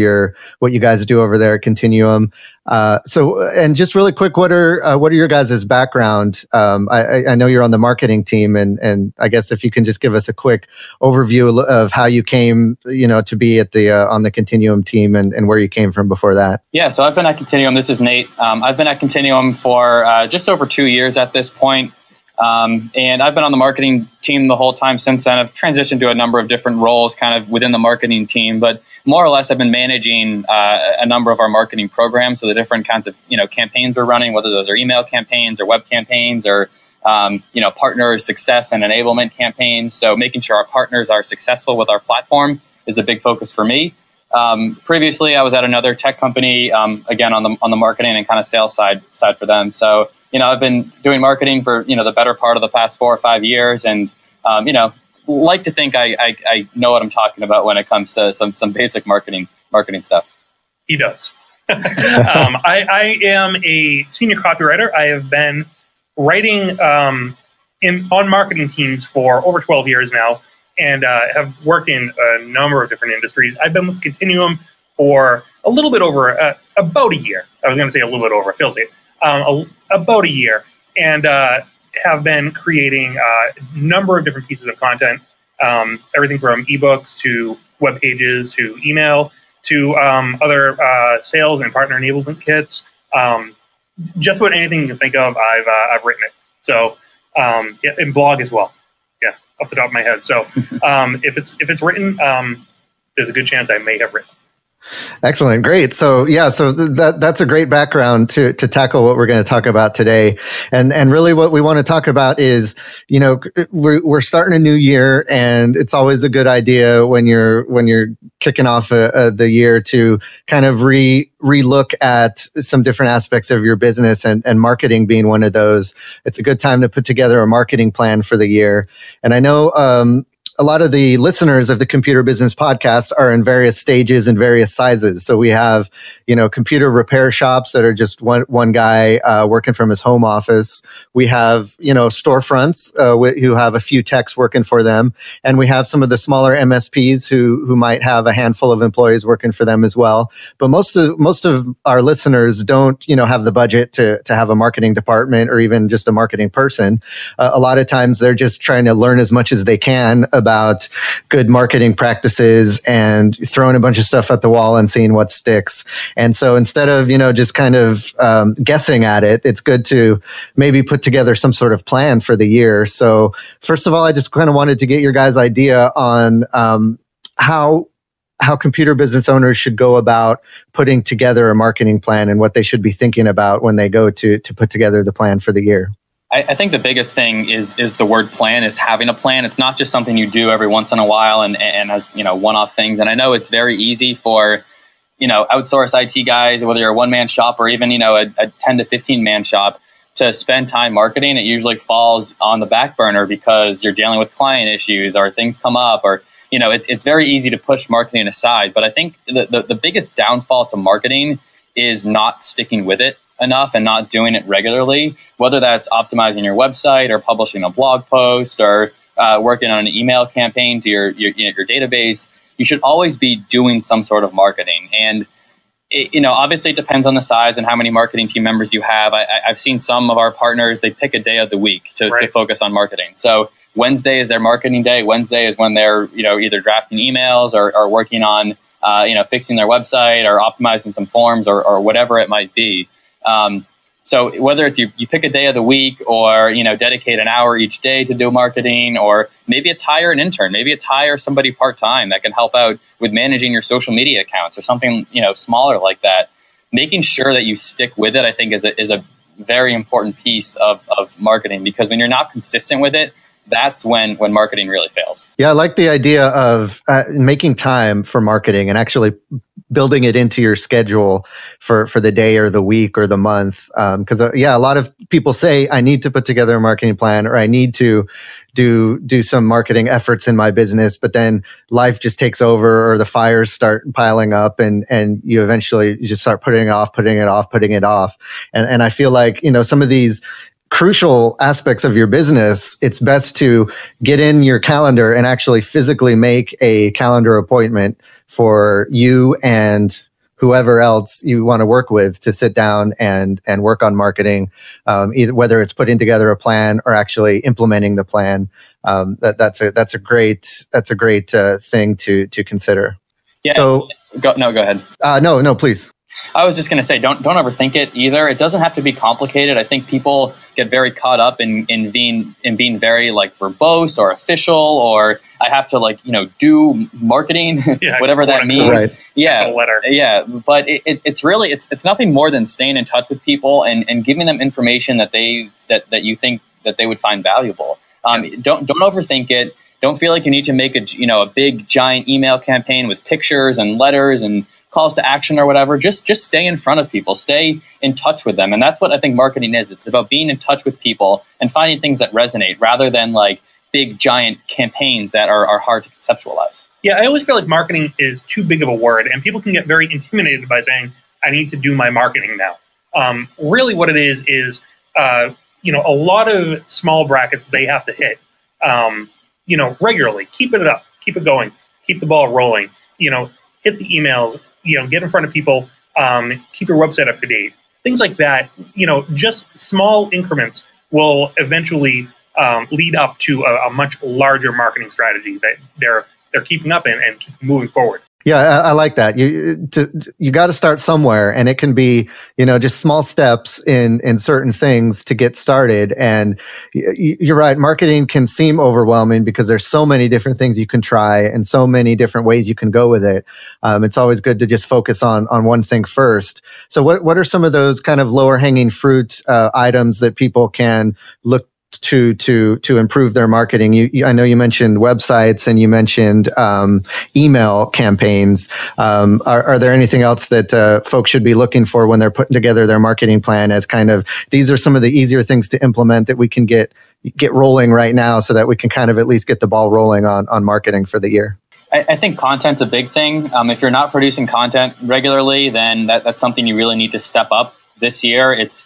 Speaker 1: what you guys do over there at Continuum. And just really quick, what are your guys' background? I know you're on the marketing team, and I guess if you can just give us a quick overview of how you came, to be at on the Continuum team and where you came from before that.
Speaker 5: Yeah, so I've been at Continuum. This is Nate. I've been at Continuum for just over 2 years at this point. And I've been on the marketing team the whole time since then. I've transitioned to a number of different roles kind of within the marketing team, but more or less I've been managing a number of our marketing programs. So the different kinds of, campaigns we're running, whether those are email campaigns or web campaigns or, partner success and enablement campaigns. So making sure our partners are successful with our platform is a big focus for me. Previously, I was at another tech company, again, on the marketing and kind of sales side for them. So, I've been doing marketing for, the better part of the past 4 or 5 years, and, like to think I know what I'm talking about when it comes to some basic marketing stuff.
Speaker 6: He does. I am a senior copywriter. I have been writing on marketing teams for over 12 years now, and have worked in a number of different industries. I've been with Continuum for a little bit over, about a year. I was going to say a little bit over, it feels like about a year, and have been creating a number of different pieces of content, everything from ebooks to web pages to email to other sales and partner enablement kits. Just about anything you can think of, I've written it. So, and blog as well. Yeah, off the top of my head. So, if it's written, there's a good chance I may have written.
Speaker 1: Excellent. Great. So that's a great background to tackle what we're going to talk about today. And really what we want to talk about is, we're starting a new year, and it's always a good idea when you're kicking off the year to kind of relook at some different aspects of your business, and marketing being one of those. It's a good time to put together a marketing plan for the year. And I know, a lot of the listeners of the Computer Business Podcast are in various stages and various sizes. So we have, computer repair shops that are just one guy working from his home office. We have, storefronts who have a few techs working for them. And we have some of the smaller MSPs who might have a handful of employees working for them as well. But most of our listeners don't, have the budget to have a marketing department or even just a marketing person. A lot of times they're just trying to learn as much as they can about good marketing practices and throwing a bunch of stuff at the wall and seeing what sticks. And so instead of, just kind of guessing at it, it's good to maybe put together some sort of plan for the year. So first of all, I just kind of wanted to get your guys' idea on how computer business owners should go about putting together a marketing plan and what they should be thinking about when they go to put together the plan for the year.
Speaker 5: I think the biggest thing is the word plan, is having a plan. It's not just something you do every once in a while and as, one-off things. And I know it's very easy for, outsource IT guys, whether you're a one-man shop or even, a 10 to 15-man shop, to spend time marketing. It usually falls on the back burner because you're dealing with client issues or things come up, or, it's very easy to push marketing aside. But I think the biggest downfall to marketing is not sticking with it enough and not doing it regularly, whether that's optimizing your website or publishing a blog post or working on an email campaign to your database. You should always be doing some sort of marketing. And obviously it depends on the size and how many marketing team members you have. I've seen some of our partners, they pick a day of the week to focus on marketing. So Wednesday is their marketing day. Wednesday is when they're either drafting emails or working on fixing their website or optimizing some forms or whatever it might be. So whether it's you pick a day of the week or, dedicate an hour each day to do marketing, or maybe it's hire an intern, maybe it's hire somebody part-time that can help out with managing your social media accounts or something, smaller like that. Making sure that you stick with it, I think is a very important piece of marketing, because when you're not consistent with it, that's when marketing really fails. Yeah,
Speaker 1: I like the idea of making time for marketing and actually building it into your schedule for the day or the week or the month. Because a lot of people say, I need to put together a marketing plan, or I need to do some marketing efforts in my business, but then life just takes over, or the fires start piling up, and you eventually just start putting it off. And I feel like, some of these crucial aspects of your business, it's best to get in your calendar and actually physically make a calendar appointment for you and whoever else you want to work with to sit down and work on marketing, either whether it's putting together a plan or actually implementing the plan. That's a great thing to consider.
Speaker 5: Yeah.
Speaker 1: So
Speaker 5: go ahead.
Speaker 1: No, please.
Speaker 5: I was just going to say, don't overthink it either. It doesn't have to be complicated. I think people get very caught up in being very verbose or official, or I have to do marketing, whatever that means. Right. Yeah. But it's really, it's nothing more than staying in touch with people and giving them information that you think that they would find valuable. Don't overthink it. Don't feel like you need to make a big giant email campaign with pictures and letters and calls to action or whatever. Just stay in front of people, stay in touch with them. And that's what I think marketing is. It's about being in touch with people and finding things that resonate, rather than big giant campaigns that are hard to conceptualize.
Speaker 6: Yeah, I always feel like marketing is too big of a word, and people can get very intimidated by saying, I need to do my marketing now. Really what it is a lot of small brackets they have to hit, regularly. Keep it up, keep it going, keep the ball rolling, hit the emails, get in front of people, keep your website up to date, things like that. Just small increments will eventually lead up to a much larger marketing strategy that they're keeping up and keep moving forward.
Speaker 1: Yeah, I like that. You got to start somewhere, and it can be, just small steps in certain things to get started. And you're right, marketing can seem overwhelming because there's so many different things you can try and so many different ways you can go with it. It's always good to just focus on one thing first. So what are some of those kind of lower hanging fruit items that people can look to improve their marketing? I know you mentioned websites and you mentioned email campaigns. Are there anything else that folks should be looking for when they're putting together their marketing plan, as kind of, these are some of the easier things to implement that we can get get rolling right now so that we can kind of at least get the ball rolling on marketing for the year?
Speaker 5: I think content's a big thing. If you're not producing content regularly, then that's something you really need to step up this year. It's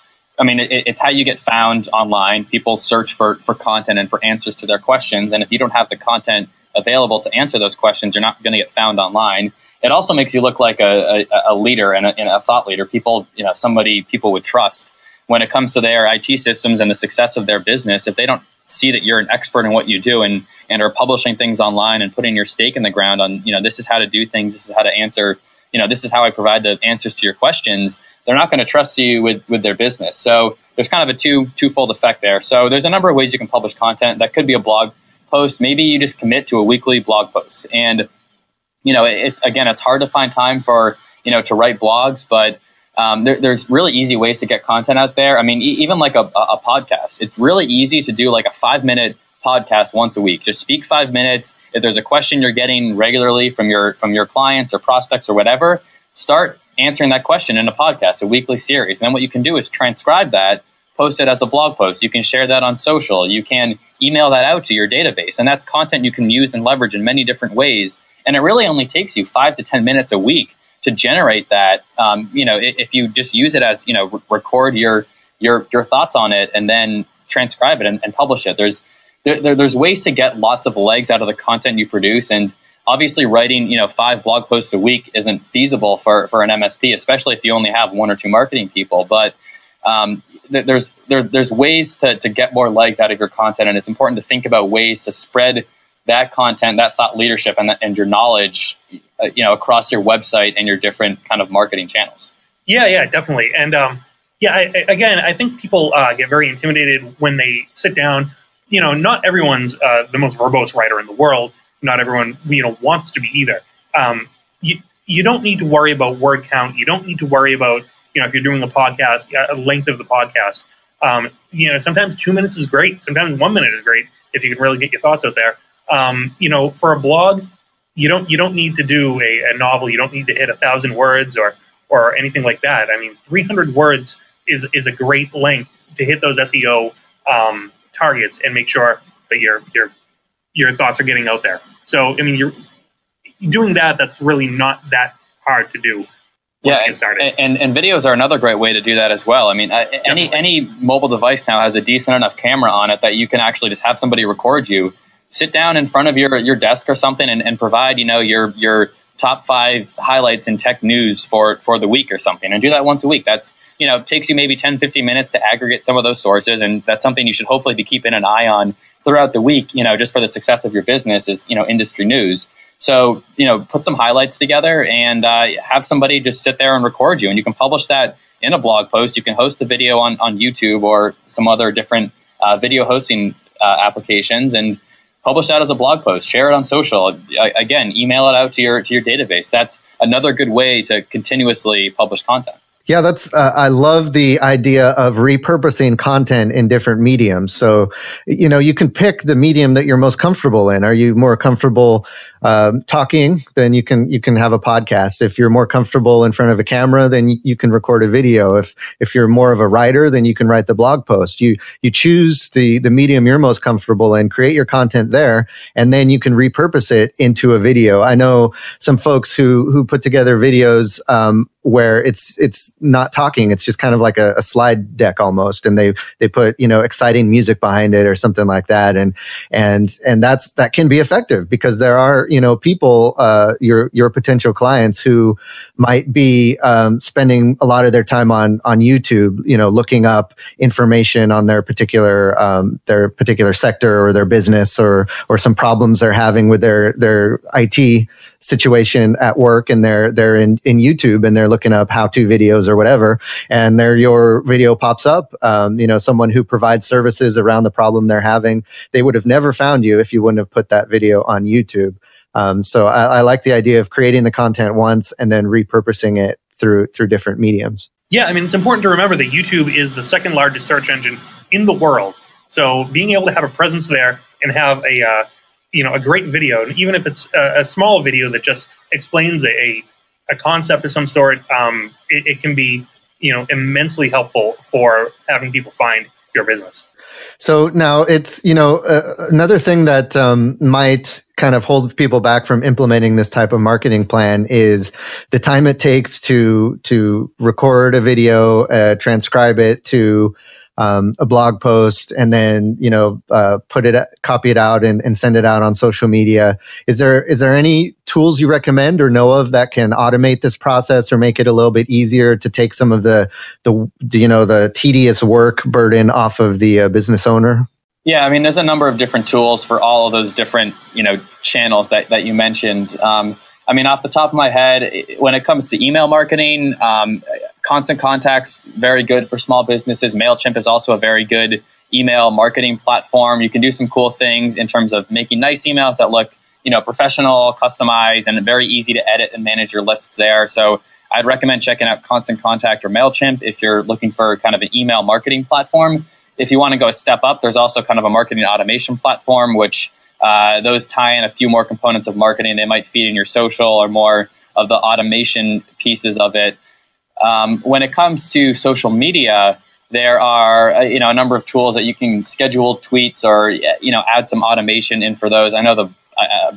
Speaker 5: how you get found online. People search for content and for answers to their questions. And if you don't have the content available to answer those questions, you're not going to get found online. It also makes you look like a leader and a thought leader. Somebody people would trust when it comes to their IT systems and the success of their business. If they don't see that you're an expert in what you do and are publishing things online and putting your stake in the ground on, this is how to do things, this is how to answer, this is how I provide the answers to your questions, they're not going to trust you with their business. So there's kind of a twofold effect there. So there's a number of ways you can publish content. That could be a blog post. Maybe you just commit to a weekly blog post. And, it's hard to find time for, to write blogs, but there's really easy ways to get content out there. I mean, even like a podcast, it's really easy to do like a 5-minute podcast once a week. Just speak 5 minutes. If there's a question you're getting regularly from your clients or prospects or whatever, start answering that question in a podcast, a weekly series. And then what you can do is transcribe that, post it as a blog post. You can share that on social. You can email that out to your database. And that's content you can use and leverage in many different ways. And it really only takes you 5 to 10 minutes a week to generate that. If you just use it as, record your thoughts on it and then transcribe it and publish it. There's ways to get lots of legs out of the content you produce. And obviously writing, 5 blog posts a week isn't feasible for an MSP, especially if you only have 1 or 2 marketing people. But there's ways to get more legs out of your content. And it's important to think about ways to spread that content, that thought leadership and your knowledge, across your website and your different kind of marketing channels. Yeah,
Speaker 6: definitely. And I think people get very intimidated when they sit down. Not everyone's the most verbose writer in the world. Not everyone, wants to be either. You don't need to worry about word count. You don't need to worry about, if you're doing a podcast, length of the podcast. Sometimes 2 minutes is great. Sometimes 1 minute is great if you can really get your thoughts out there. For a blog, you don't need to do a novel. You don't need to hit 1,000 words or anything like that. I mean, 300 words is a great length to hit those SEO targets and make sure that your thoughts are getting out there. So, I mean, you're doing that. That's really not that hard to do.
Speaker 5: Yeah, and videos are another great way to do that as well. I mean, any mobile device now has a decent enough camera on it that you can actually just have somebody record you. Sit down in front of your desk or something and provide, your top 5 highlights in tech news for the week or something, and do that once a week. That's, takes you maybe 10, 15 minutes to aggregate some of those sources. And that's something you should hopefully be keeping an eye on throughout the week, just for the success of your business is, industry news. So, put some highlights together and have somebody just sit there and record you. And you can publish that in a blog post. You can host the video on YouTube or some other different video hosting applications and publish that as a blog post, share it on social. Again, email it out to your database. That's another good way to continuously publish content.
Speaker 1: Yeah, I love the idea of repurposing content in different mediums. So, you can pick the medium that you're most comfortable in. Are you more comfortable talking? Then you can have a podcast. If you're more comfortable in front of a camera, then you can record a video. If you're more of a writer, then you can write the blog post. You choose the medium you're most comfortable in, create your content there, and then you can repurpose it into a video. I know some folks who put together videos where it's not talking. It's just kind of like a slide deck almost. And they put, exciting music behind it or something like that. And that can be effective because there are, people, your potential clients who might be, spending a lot of their time on YouTube, looking up information on their particular sector or their business or some problems they're having with their IT situation at work, and they're in YouTube and they're looking up how-to videos or whatever, and there your video pops up. Someone who provides services around the problem they're having, they would have never found you if you wouldn't have put that video on YouTube. So I like the idea of creating the content once and then repurposing it through different mediums.
Speaker 6: Yeah, I mean, it's important to remember that YouTube is the second largest search engine in the world. So being able to have a presence there and have a great video, and even if it's a small video that just explains a concept of some sort, it can be, immensely helpful for having people find your business.
Speaker 1: So now it's, another thing that might kind of hold people back from implementing this type of marketing plan is the time it takes to record a video, transcribe it to a blog post, and then copy it out and send it out on social media. Is there any tools you recommend or know of that can automate this process or make it a little bit easier to take some of the tedious work burden off of the business owner?
Speaker 5: Yeah, I mean, there's a number of different tools for all of those different channels that you mentioned. I mean, off the top of my head, when it comes to email marketing, Constant Contact's very good for small businesses. MailChimp is also a very good email marketing platform. You can do some cool things in terms of making nice emails that look, professional, customized, and very easy to edit and manage your lists there. So I'd recommend checking out Constant Contact or MailChimp if you're looking for kind of an email marketing platform. If you want to go a step up, there's also kind of a marketing automation platform, which those tie in a few more components of marketing. They might feed in your social or more of the automation pieces of it. When it comes to social media, there are a number of tools that you can schedule tweets or add some automation in for those. I know the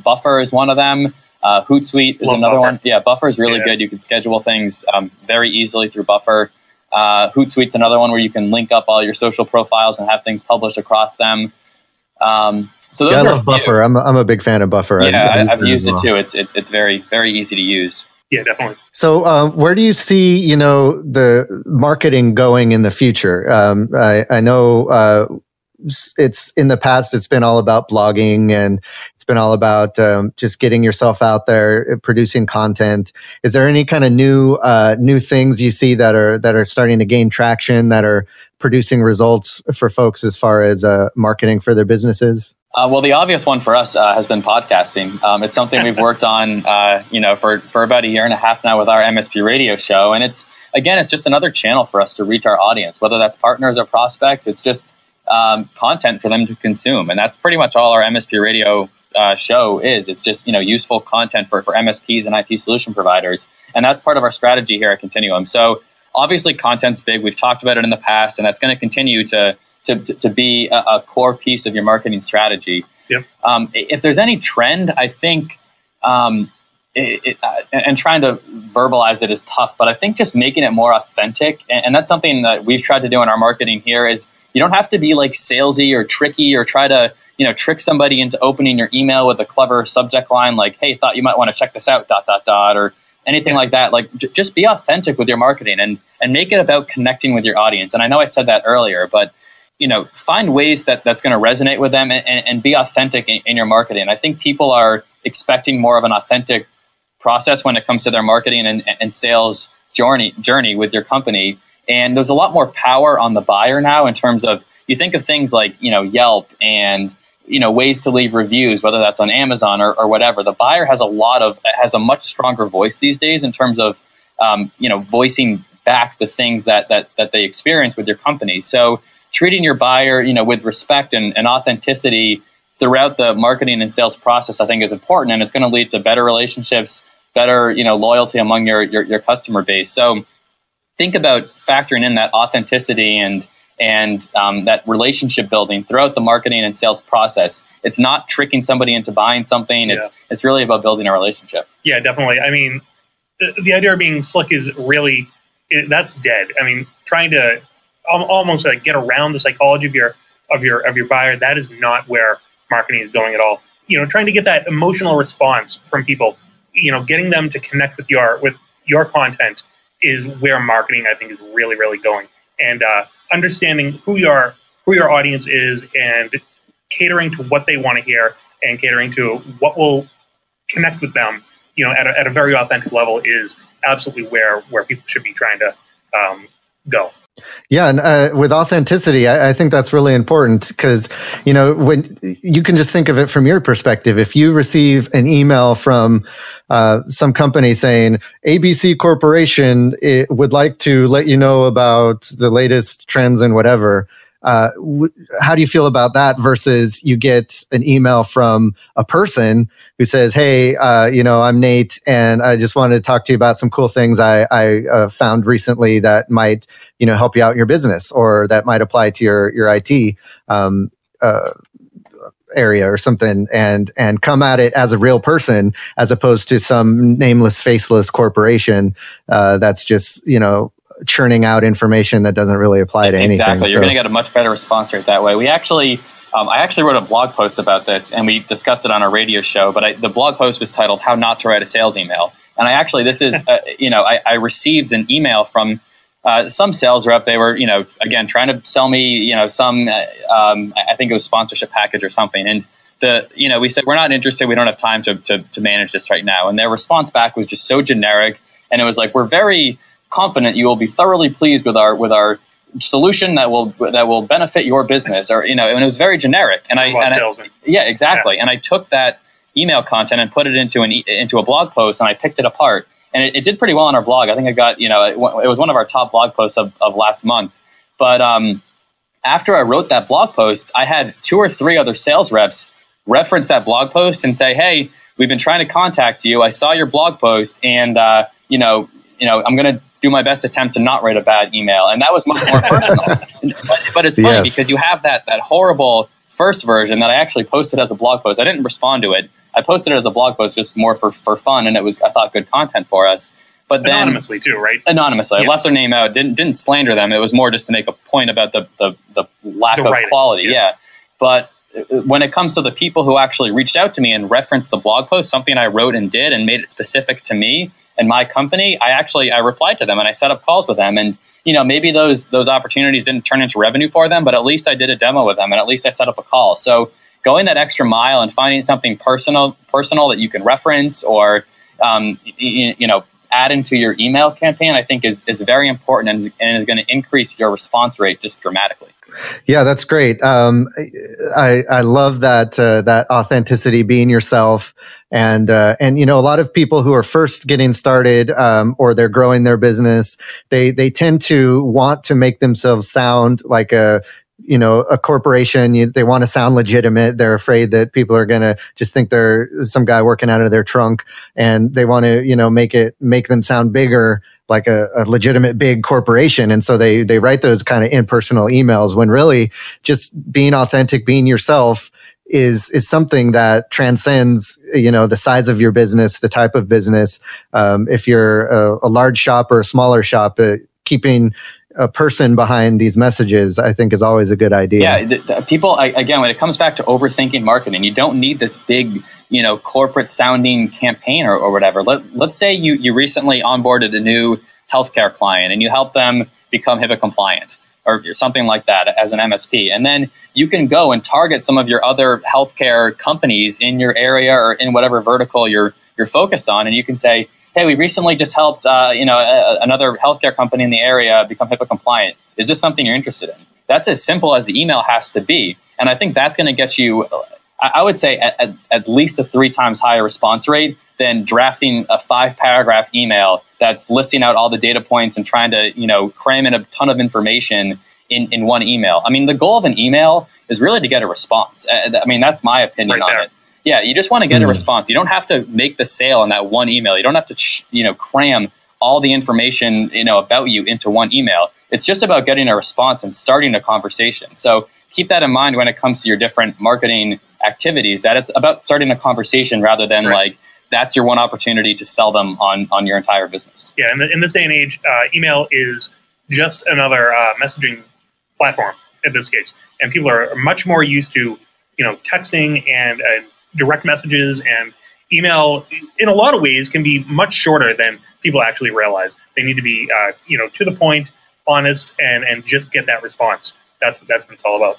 Speaker 5: Buffer is one of them. Hootsuite is another one. Yeah, Buffer is really good. You can schedule things very easily through Buffer. Hootsuite's another one where you can link up all your social profiles and have things published across them. So those
Speaker 1: I love Buffer. I'm a big fan of Buffer.
Speaker 5: Yeah, I've used it too. It's very, very easy to use.
Speaker 6: Yeah, definitely.
Speaker 1: So where do you see, the marketing going in the future? I know it's in the past, it's been all about blogging and it's been all about just getting yourself out there, producing content. Is there any kind of new things you see that are starting to gain traction, that are producing results for folks as far as marketing for their businesses?
Speaker 5: Well, the obvious one for us has been podcasting. It's something we've worked on, for about a year and a half now with our MSPRadio show. And it's just another channel for us to reach our audience, whether that's partners or prospects. It's just content for them to consume. And that's pretty much all our MSPRadio show is. It's just, useful content for MSPs and IT solution providers. And that's part of our strategy here at Continuum. So obviously content's big. We've talked about it in the past, and that's going to continue to be a core piece of your marketing strategy.
Speaker 6: Yep.
Speaker 5: If there's any trend, I think, and trying to verbalize it is tough, but I think just making it more authentic, and that's something that we've tried to do in our marketing here, is you don't have to be like salesy or tricky or try to, trick somebody into opening your email with a clever subject line like, hey, thought you might want to check this out, ... or anything like that. Like just be authentic with your marketing and make it about connecting with your audience. And I know I said that earlier, but find ways that's going to resonate with them and be authentic in your marketing. I think people are expecting more of an authentic process when it comes to their marketing and sales journey with your company. And there's a lot more power on the buyer now in terms of, you think of things like, Yelp and, ways to leave reviews, whether that's on Amazon or whatever. The buyer has a much stronger voice these days in terms of, voicing back the things that they experience with your company. So treating your buyer, with respect and authenticity throughout the marketing and sales process, I think is important, and it's going to lead to better relationships, better, loyalty among your customer base. So think about factoring in that authenticity and that relationship building throughout the marketing and sales process. It's not tricking somebody into buying something. It's really about building a relationship. Yeah,
Speaker 6: definitely. I mean, the idea of being slick is really, that's dead. I mean, trying to almost like get around the psychology of your buyer, that is not where marketing is going at all. Trying to get that emotional response from people, getting them to connect with your content is where marketing, I think, is really, really going. And understanding who your audience is and catering to what they want to hear and catering to what will connect with them, at a very authentic level is absolutely where people should be trying to go.
Speaker 1: Yeah, and with authenticity, I think that's really important because, when you can just think of it from your perspective. If you receive an email from some company saying ABC Corporation would like to let you know about the latest trends and whatever, How do you feel about that versus you get an email from a person who says, hey, I'm Nate, and I just wanted to talk to you about some cool things I found recently that might, help you out in your business, or that might apply to your IT area or something, and come at it as a real person, as opposed to some nameless, faceless corporation that's just, churning out information that doesn't really apply to anything.
Speaker 5: Exactly. You're going to get a much better response rate that way. We actually, I actually wrote a blog post about this, and we discussed it on our radio show, but the blog post was titled How Not to Write a Sales Email. And this is, I received an email from some sales rep. They were, again, trying to sell me, some, I think it was sponsorship package or something. And we said, we're not interested. We don't have time to manage this right now. And their response back was just so generic. And it was like, we're very confident you will be thoroughly pleased with our solution that will benefit your business, or and it was very generic. And yeah, exactly. Yeah. And I took that email content and put it into a blog post, and I picked it apart, and it did pretty well on our blog. I think I got it was one of our top blog posts of last month. But after I wrote that blog post, I had 2 or 3 other sales reps reference that blog post and say, hey, we've been trying to contact you. I saw your blog post, and I'm going to do my best attempt to not write a bad email. And that was much more personal. But it's funny because you have that horrible first version that I actually posted as a blog post. I didn't respond to it. I posted it as a blog post just more for fun, and it was, I thought, good content for us. But then
Speaker 6: anonymously too, right?
Speaker 5: Anonymously. Yes. I left their name out, didn't slander them. It was more just to make a point about the lack of quality. Yeah. But when it comes to the people who actually reached out to me and referenced the blog post, something I wrote and did and made it specific to me and my company, I replied to them and I set up calls with them. And maybe those opportunities didn't turn into revenue for them, but at least I did a demo with them, and at least I set up a call. So going that extra mile and finding something personal that you can reference, or add into your email campaign, I think is very important and is going to increase your response rate just dramatically.
Speaker 1: Yeah, that's great. I love that authenticity, being yourself, and a lot of people who are first getting started or they're growing their business, they tend to want to make themselves sound like a corporation. They want to sound legitimate. They're afraid that people are going to just think they're some guy working out of their trunk, and they want to, make them sound bigger, like a legitimate big corporation. And so they write those kind of impersonal emails, when really just being authentic, being yourself is something that transcends, the size of your business, the type of business. If you're a large shop or a smaller shop, keeping a person behind these messages, I think, is always a good idea.
Speaker 5: Yeah, people, again, when it comes back to overthinking marketing, you don't need this big, corporate sounding campaign or whatever. Let's say you recently onboarded a new healthcare client and you help them become HIPAA compliant or something like that as an MSP. And then you can go and target some of your other healthcare companies in your area or in whatever vertical you're focused on. And you can say, hey, we recently just helped another healthcare company in the area become HIPAA compliant. Is this something you're interested in? That's as simple as the email has to be. And I think that's going to get you, I would say, at least a 3 times higher response rate than drafting a 5-paragraph email that's listing out all the data points and trying to cram in a ton of information in one email. I mean, the goal of an email is really to get a response. I mean, that's my opinion on it. Yeah, you just want to get a response. You don't have to make the sale in that one email. You don't have to, cram all the information, about you into one email. It's just about getting a response and starting a conversation. So keep that in mind when it comes to your different marketing activities, that it's about starting a conversation rather than that's your one opportunity to sell them on your entire business.
Speaker 6: Yeah, in this day and age, email is just another messaging platform in this case. And people are much more used to, texting and direct messages, and email in a lot of ways can be much shorter than people actually realize. They need to be, to the point, honest, and just get that response. That's what it's all about.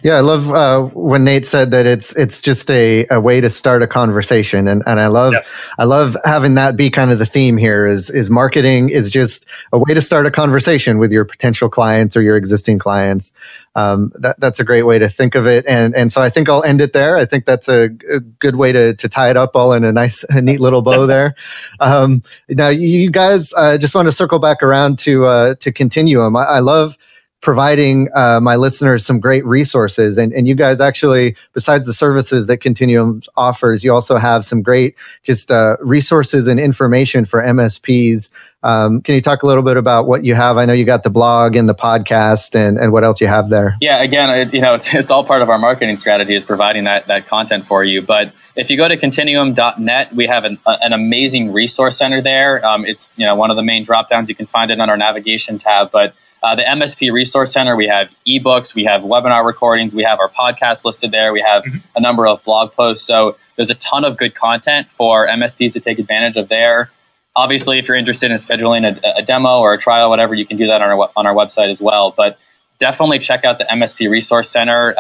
Speaker 1: Yeah, I love when Nate said that it's just a way to start a conversation, and I love having that be kind of the theme here. Is marketing is just a way to start a conversation with your potential clients or your existing clients. That's a great way to think of it, and so I think I'll end it there. I think that's a good way to tie it up all in a neat little bow there. Now, you guys, just want to circle back around to Continuum. I love providing my listeners some great resources. And you guys actually, besides the services that Continuum offers, you also have some great just resources and information for MSPs. Can you talk a little bit about what you have? I know you got the blog and the podcast and what else you have there.
Speaker 5: Yeah, again, it's all part of our marketing strategy is providing that content for you. But if you go to continuum.net, we have an amazing resource center there. It's one of the main drop downs. You can find it on our navigation tab. But the MSP Resource Center, we have ebooks, we have webinar recordings, we have our podcast listed there, we have a number of blog posts. So there's a ton of good content for MSPs to take advantage of there. Obviously, if you're interested in scheduling a demo or a trial, whatever, you can do that on our website as well. But definitely check out the MSP Resource Center,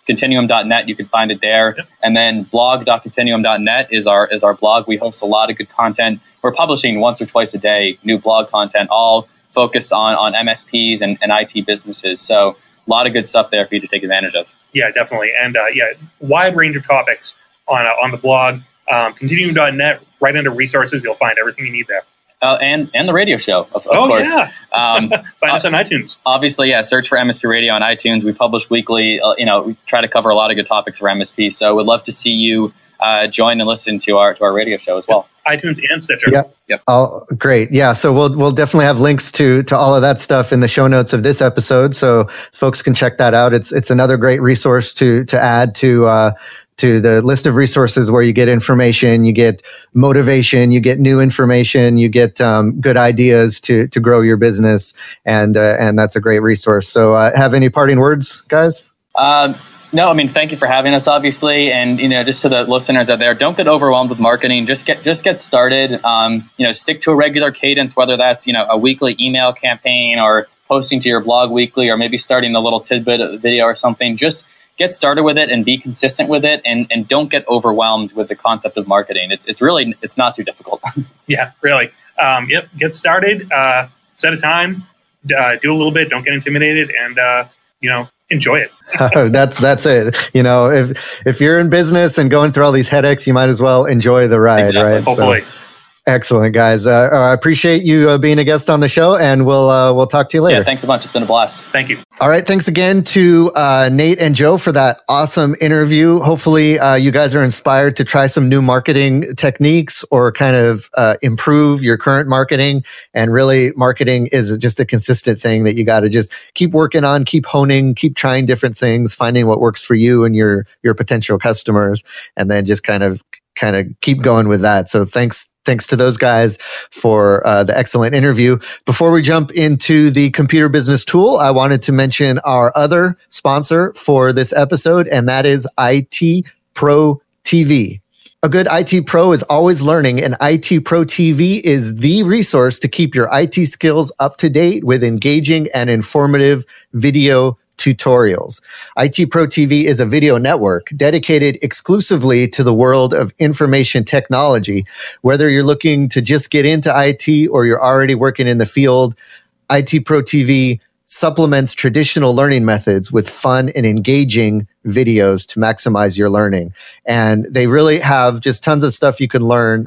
Speaker 5: continuum.net. You can find it there. Yep. And then blog.continuum.net is our blog. We host a lot of good content. We're publishing once or twice a day new blog content, all focused on MSPs and IT businesses. So a lot of good stuff there for you to take advantage of. Yeah, definitely. And wide range of topics on the blog. Continuum.net, right under resources, you'll find everything you need there. And the radio show, of course. Yeah. Find us on iTunes. Obviously, search for MSPRadio on iTunes. We publish weekly. We try to cover a lot of good topics for MSP. So we'd love to see you join and listen to our radio show as well. iTunes and Stitcher. Yep. Oh, great. Yeah. So we'll definitely have links to all of that stuff in the show notes of this episode, so folks can check that out. It's another great resource to add to the list of resources where you get information, you get motivation, you get new information, you get good ideas to grow your business, and that's a great resource. So, have any parting words, guys? No, thank you for having us, obviously, and just to the listeners out there, don't get overwhelmed with marketing. Just get started. Stick to a regular cadence, whether that's a weekly email campaign or posting to your blog weekly, or maybe starting a little tidbit video or something. Just get started with it and be consistent with it, and don't get overwhelmed with the concept of marketing. It's not too difficult. Yeah, really. Get started. Set a time. Do a little bit. Don't get intimidated, and enjoy it. That's it. If you're in business and going through all these headaches, you might as well enjoy the ride, exactly. Right? Hopefully. So, excellent, guys. I appreciate you being a guest on the show, and we'll talk to you later. Yeah, thanks a bunch. It's been a blast. Thank you. All right, thanks again to Nate and Joe for that awesome interview. Hopefully, you guys are inspired to try some new marketing techniques or kind of improve your current marketing. And really, marketing is just a consistent thing that you got to just keep working on, keep honing, keep trying different things, finding what works for you and your potential customers, and then just kind of keep going with that. So thanks to those guys for the excellent interview. Before we jump into the computer business tool, I wanted to mention our other sponsor for this episode, and that is IT Pro TV. A good IT pro is always learning, and IT Pro TV is the resource to keep your IT skills up to date with engaging and informative video tutorials. IT Pro TV is a video network dedicated exclusively to the world of information technology. Whether you're looking to just get into IT or you're already working in the field, IT Pro TV supplements traditional learning methods with fun and engaging videos to maximize your learning. And they really have just tons of stuff you can learn.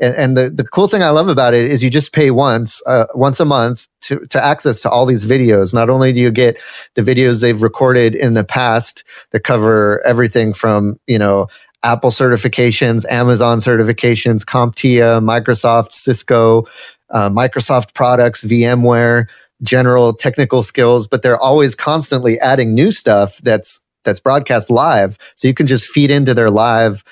Speaker 5: And the cool thing I love about it is you just pay once a month to access to all these videos. Not only do you get the videos they've recorded in the past that cover everything from, Apple certifications, Amazon certifications, CompTIA, Microsoft, Cisco, Microsoft products, VMware, general technical skills, but they're always constantly adding new stuff that's broadcast live. So you can just feed into their live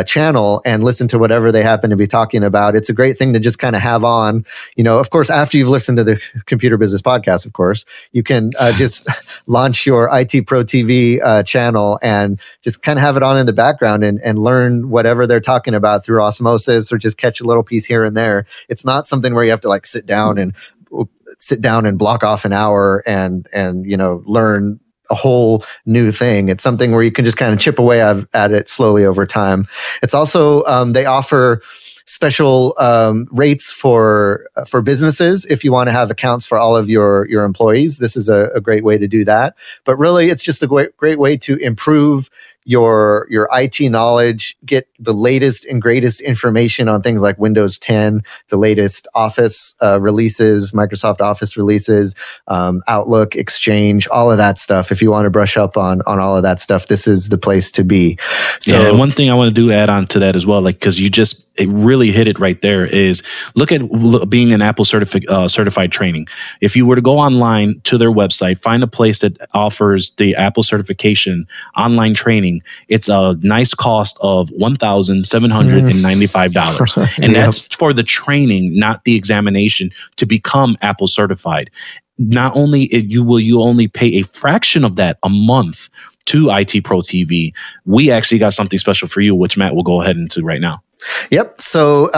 Speaker 5: channel and listen to whatever they happen to be talking about. It's a great thing to just kind of have on, of course, after you've listened to the Computer Business Podcast, of course, you can just launch your IT Pro TV channel and just kind of have it on in the background and learn whatever they're talking about through osmosis, or just catch a little piece here and there. It's not something where you have to sit down and block off an hour and learn a whole new thing. It's something where you can just kind of chip away at it slowly over time. It's also, they offer special rates for businesses if you want to have accounts for all of your employees. This is a great way to do that. But really, it's just a great way to improve
Speaker 1: your IT knowledge, get the latest and greatest information on things like Windows 10, the latest Office releases, Microsoft Office releases, Outlook, Exchange, all of that stuff. If you want to brush up on all of that stuff, this is the place to be. So,
Speaker 4: yeah, and one thing I want to do add on to that as well, like, because it really hit it right there, is look at being an Apple certified training. If you were to go online to their website, find a place that offers the Apple certification online training, it's a nice cost of $1,795. And that's for the training, not the examination to become Apple certified. Not only you only pay a fraction of that a month to IT Pro TV. We actually got something special for you, which Matt will go ahead into right now.
Speaker 1: Yep. So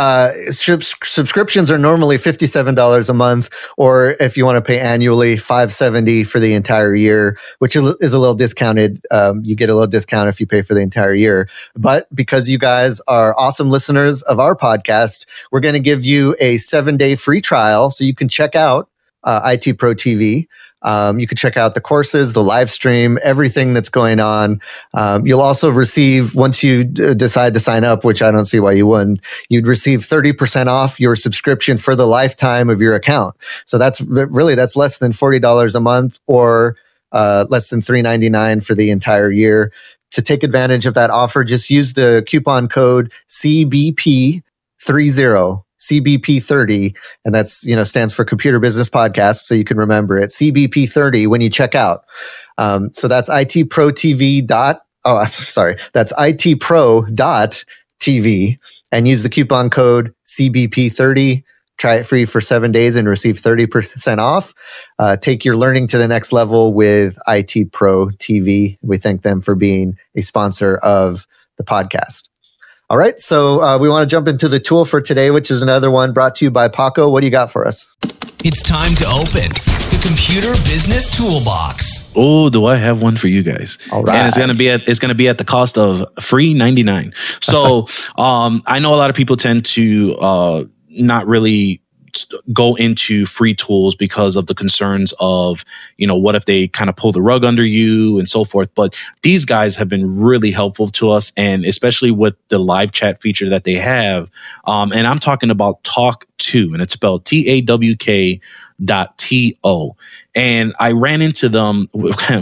Speaker 1: subscriptions are normally $57 a month, or if you want to pay annually, $570 for the entire year, which is a little discounted. You get a little discount if you pay for the entire year. But because you guys are awesome listeners of our podcast, we're going to give you a 7-day free trial so you can check out IT Pro TV. You can check out the courses, the live stream, everything that's going on. You'll also receive, once you decide to sign up, which I don't see why you wouldn't, you'd receive 30% off your subscription for the lifetime of your account. So that's less than $40 a month, or less than $399 for the entire year. To take advantage of that offer, just use the coupon code CBP30. CBP30, and that's, stands for Computer Business Podcast, so you can remember it. CBP30 when you check out. So that's itprotv. That's itpro.tv, and use the coupon code CBP30. Try it free for 7 days and receive 30% off. Take your learning to the next level with IT Pro TV. We thank them for being a sponsor of the podcast. All right, so we want to jump into the tool for today, which is another one brought to you by Paco. What do you got for us?
Speaker 2: It's time to open the Computer Business Toolbox.
Speaker 4: Oh, do I have one for you guys?
Speaker 1: All right.
Speaker 4: And it's gonna be at the cost of free $99. So I know a lot of people tend to not really go into free tools because of the concerns of, what if they kind of pull the rug under you and so forth. But these guys have been really helpful to us, and especially with the live chat feature that they have. And I'm talking about Talk2, and it's spelled TAWK.TO. And I ran into them,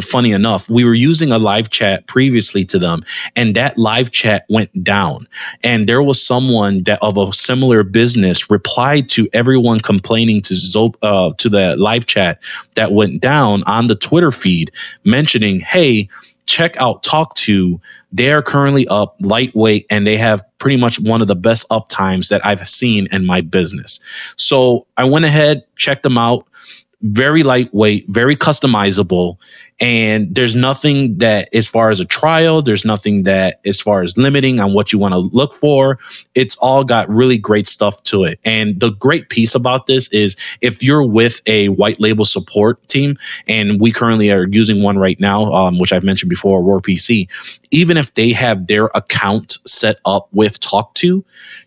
Speaker 4: funny enough, we were using a live chat previously to them, and that live chat went down. And there was someone that of a similar business replied to everyone complaining to the live chat that went down on the Twitter feed, mentioning, hey, check out Talk2. They are currently up, lightweight, and they have pretty much one of the best uptimes that I've seen in my business. So I went ahead, checked them out. Very lightweight, very customizable. And there's nothing that, as far as a trial, there's nothing that, as far as limiting on what you want to look for. It's all got really great stuff to it. And the great piece about this is if you're with a white label support team, and we currently are using one right now, which I've mentioned before, WarPC, even if they have their account set up with Talk2,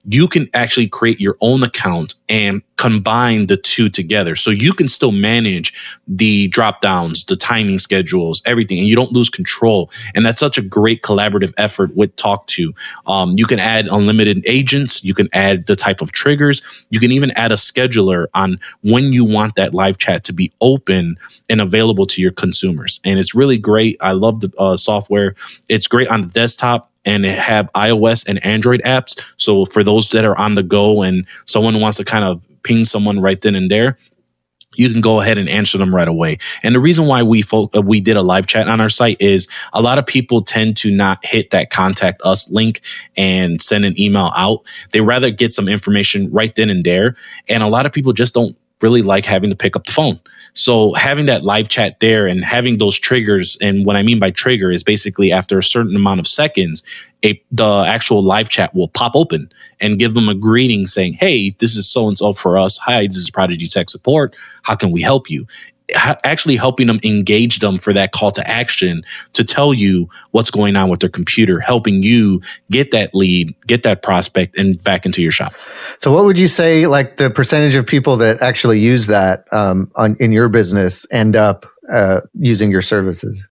Speaker 4: you can actually create your own account and combine the two together. So you can still manage the drop downs, the timing schedules, everything, and you don't lose control. And that's such a great collaborative effort with Talk2. You can add unlimited agents. You can add the type of triggers. You can even add a scheduler on when you want that live chat to be open and available to your consumers. And it's really great. I love the software. It's great on the desktop, and they have iOS and Android apps. So for those that are on the go and someone wants to kind of ping someone right then and there, you can go ahead and answer them right away. And the reason why we did a live chat on our site is a lot of people tend to not hit that contact us link and send an email out. They rather get some information right then and there. And a lot of people just don't really like having to pick up the phone. So having that live chat there and having those triggers, and what I mean by trigger is basically after a certain amount of seconds, the actual live chat will pop open and give them a greeting saying, hey, this is so-and-so for us. Hi, this is Prodigy Tech Support. How can we help you? Actually helping them, engage them for that call to action to tell you what's going on with their computer, helping you get that lead, get that prospect, and back into your shop.
Speaker 1: So what would you say, like the percentage of people that actually use that in your business end up using your services?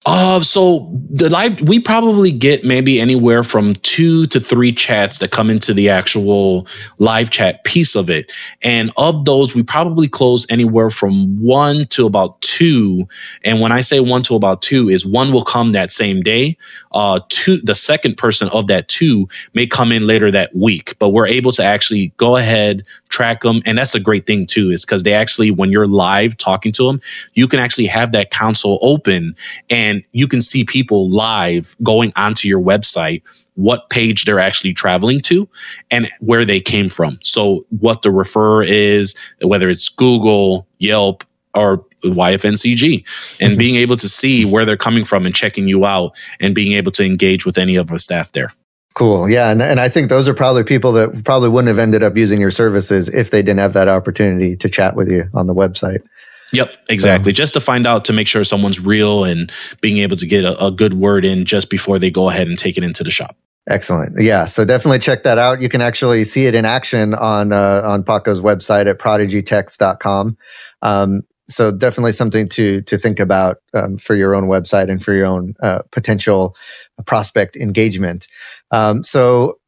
Speaker 4: So the live, we probably get maybe anywhere from 2 to 3 chats that come into the actual live chat piece of it. And of those, we probably close anywhere from 1 to about 2. And when I say 1 to about 2 is 1 will come that same day. 2, the second person of that 2 may come in later that week, but we're able to actually go ahead, track them. And that's a great thing too, is because they actually, when you're live talking to them, you can actually have that console open and you can see people live going onto your website, what page they're actually traveling to and where they came from. So what the referrer is, whether it's Google, Yelp, or YFNCG, and being able to see where they're coming from and checking you out and being able to engage with any of our staff there.
Speaker 1: Cool. Yeah. And I think those are probably people that probably wouldn't have ended up using your services if they didn't have that opportunity to chat with you on the website.
Speaker 4: Yep, exactly. So, just to find out, to make sure someone's real and being able to get a good word in just before they go ahead and take it into the shop.
Speaker 1: Excellent. Yeah. So definitely check that out. You can actually see it in action on Paco's website at prodigytext.com. So definitely something to think about for your own website and for your own potential prospect engagement. So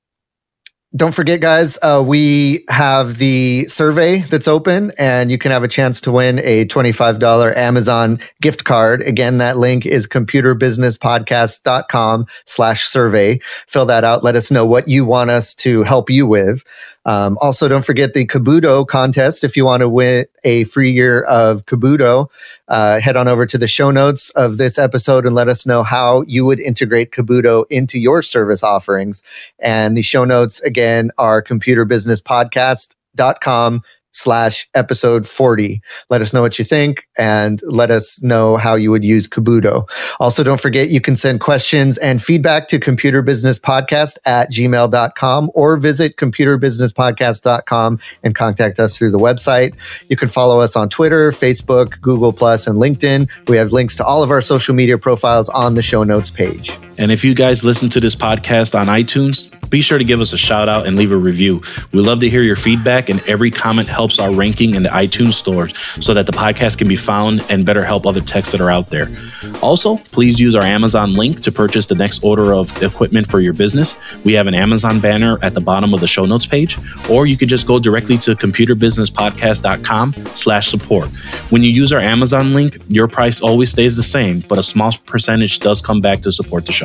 Speaker 1: don't forget, guys, we have the survey that's open and you can have a chance to win a $25 Amazon gift card. Again, that link is computerbusinesspodcast.com/survey. Fill that out. Let us know what you want us to help you with. Also, don't forget the Kabuto contest. If you want to win a free year of Kabuto, head on over to the show notes of this episode and let us know how you would integrate Kabuto into your service offerings. And the show notes, again, are computerbusinesspodcast.com/episode 40. Let us know what you think and let us know how you would use Kabuto. Also, don't forget you can send questions and feedback to computerbusinesspodcast@gmail.com or visit computerbusinesspodcast.com and contact us through the website. You can follow us on Twitter, Facebook, Google+, and LinkedIn. We have links to all of our social media profiles on the show notes page.
Speaker 4: And if you guys listen to this podcast on iTunes, be sure to give us a shout out and leave a review. We love to hear your feedback, and every comment helps our ranking in the iTunes stores so that the podcast can be found and better help other techs that are out there. Also, please use our Amazon link to purchase the next order of equipment for your business. We have an Amazon banner at the bottom of the show notes page, or you can just go directly to computerbusinesspodcast.com/support. When you use our Amazon link, your price always stays the same, but a small percentage does come back to support the show.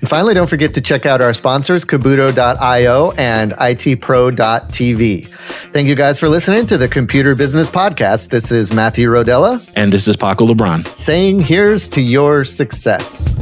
Speaker 1: And finally, don't forget to check out our sponsors, Kabuto.io and itpro.tv. Thank you guys for listening to the Computer Business Podcast. This is Matthew Rodella.
Speaker 4: And this is Paco LeBron.
Speaker 1: Saying here's to your success.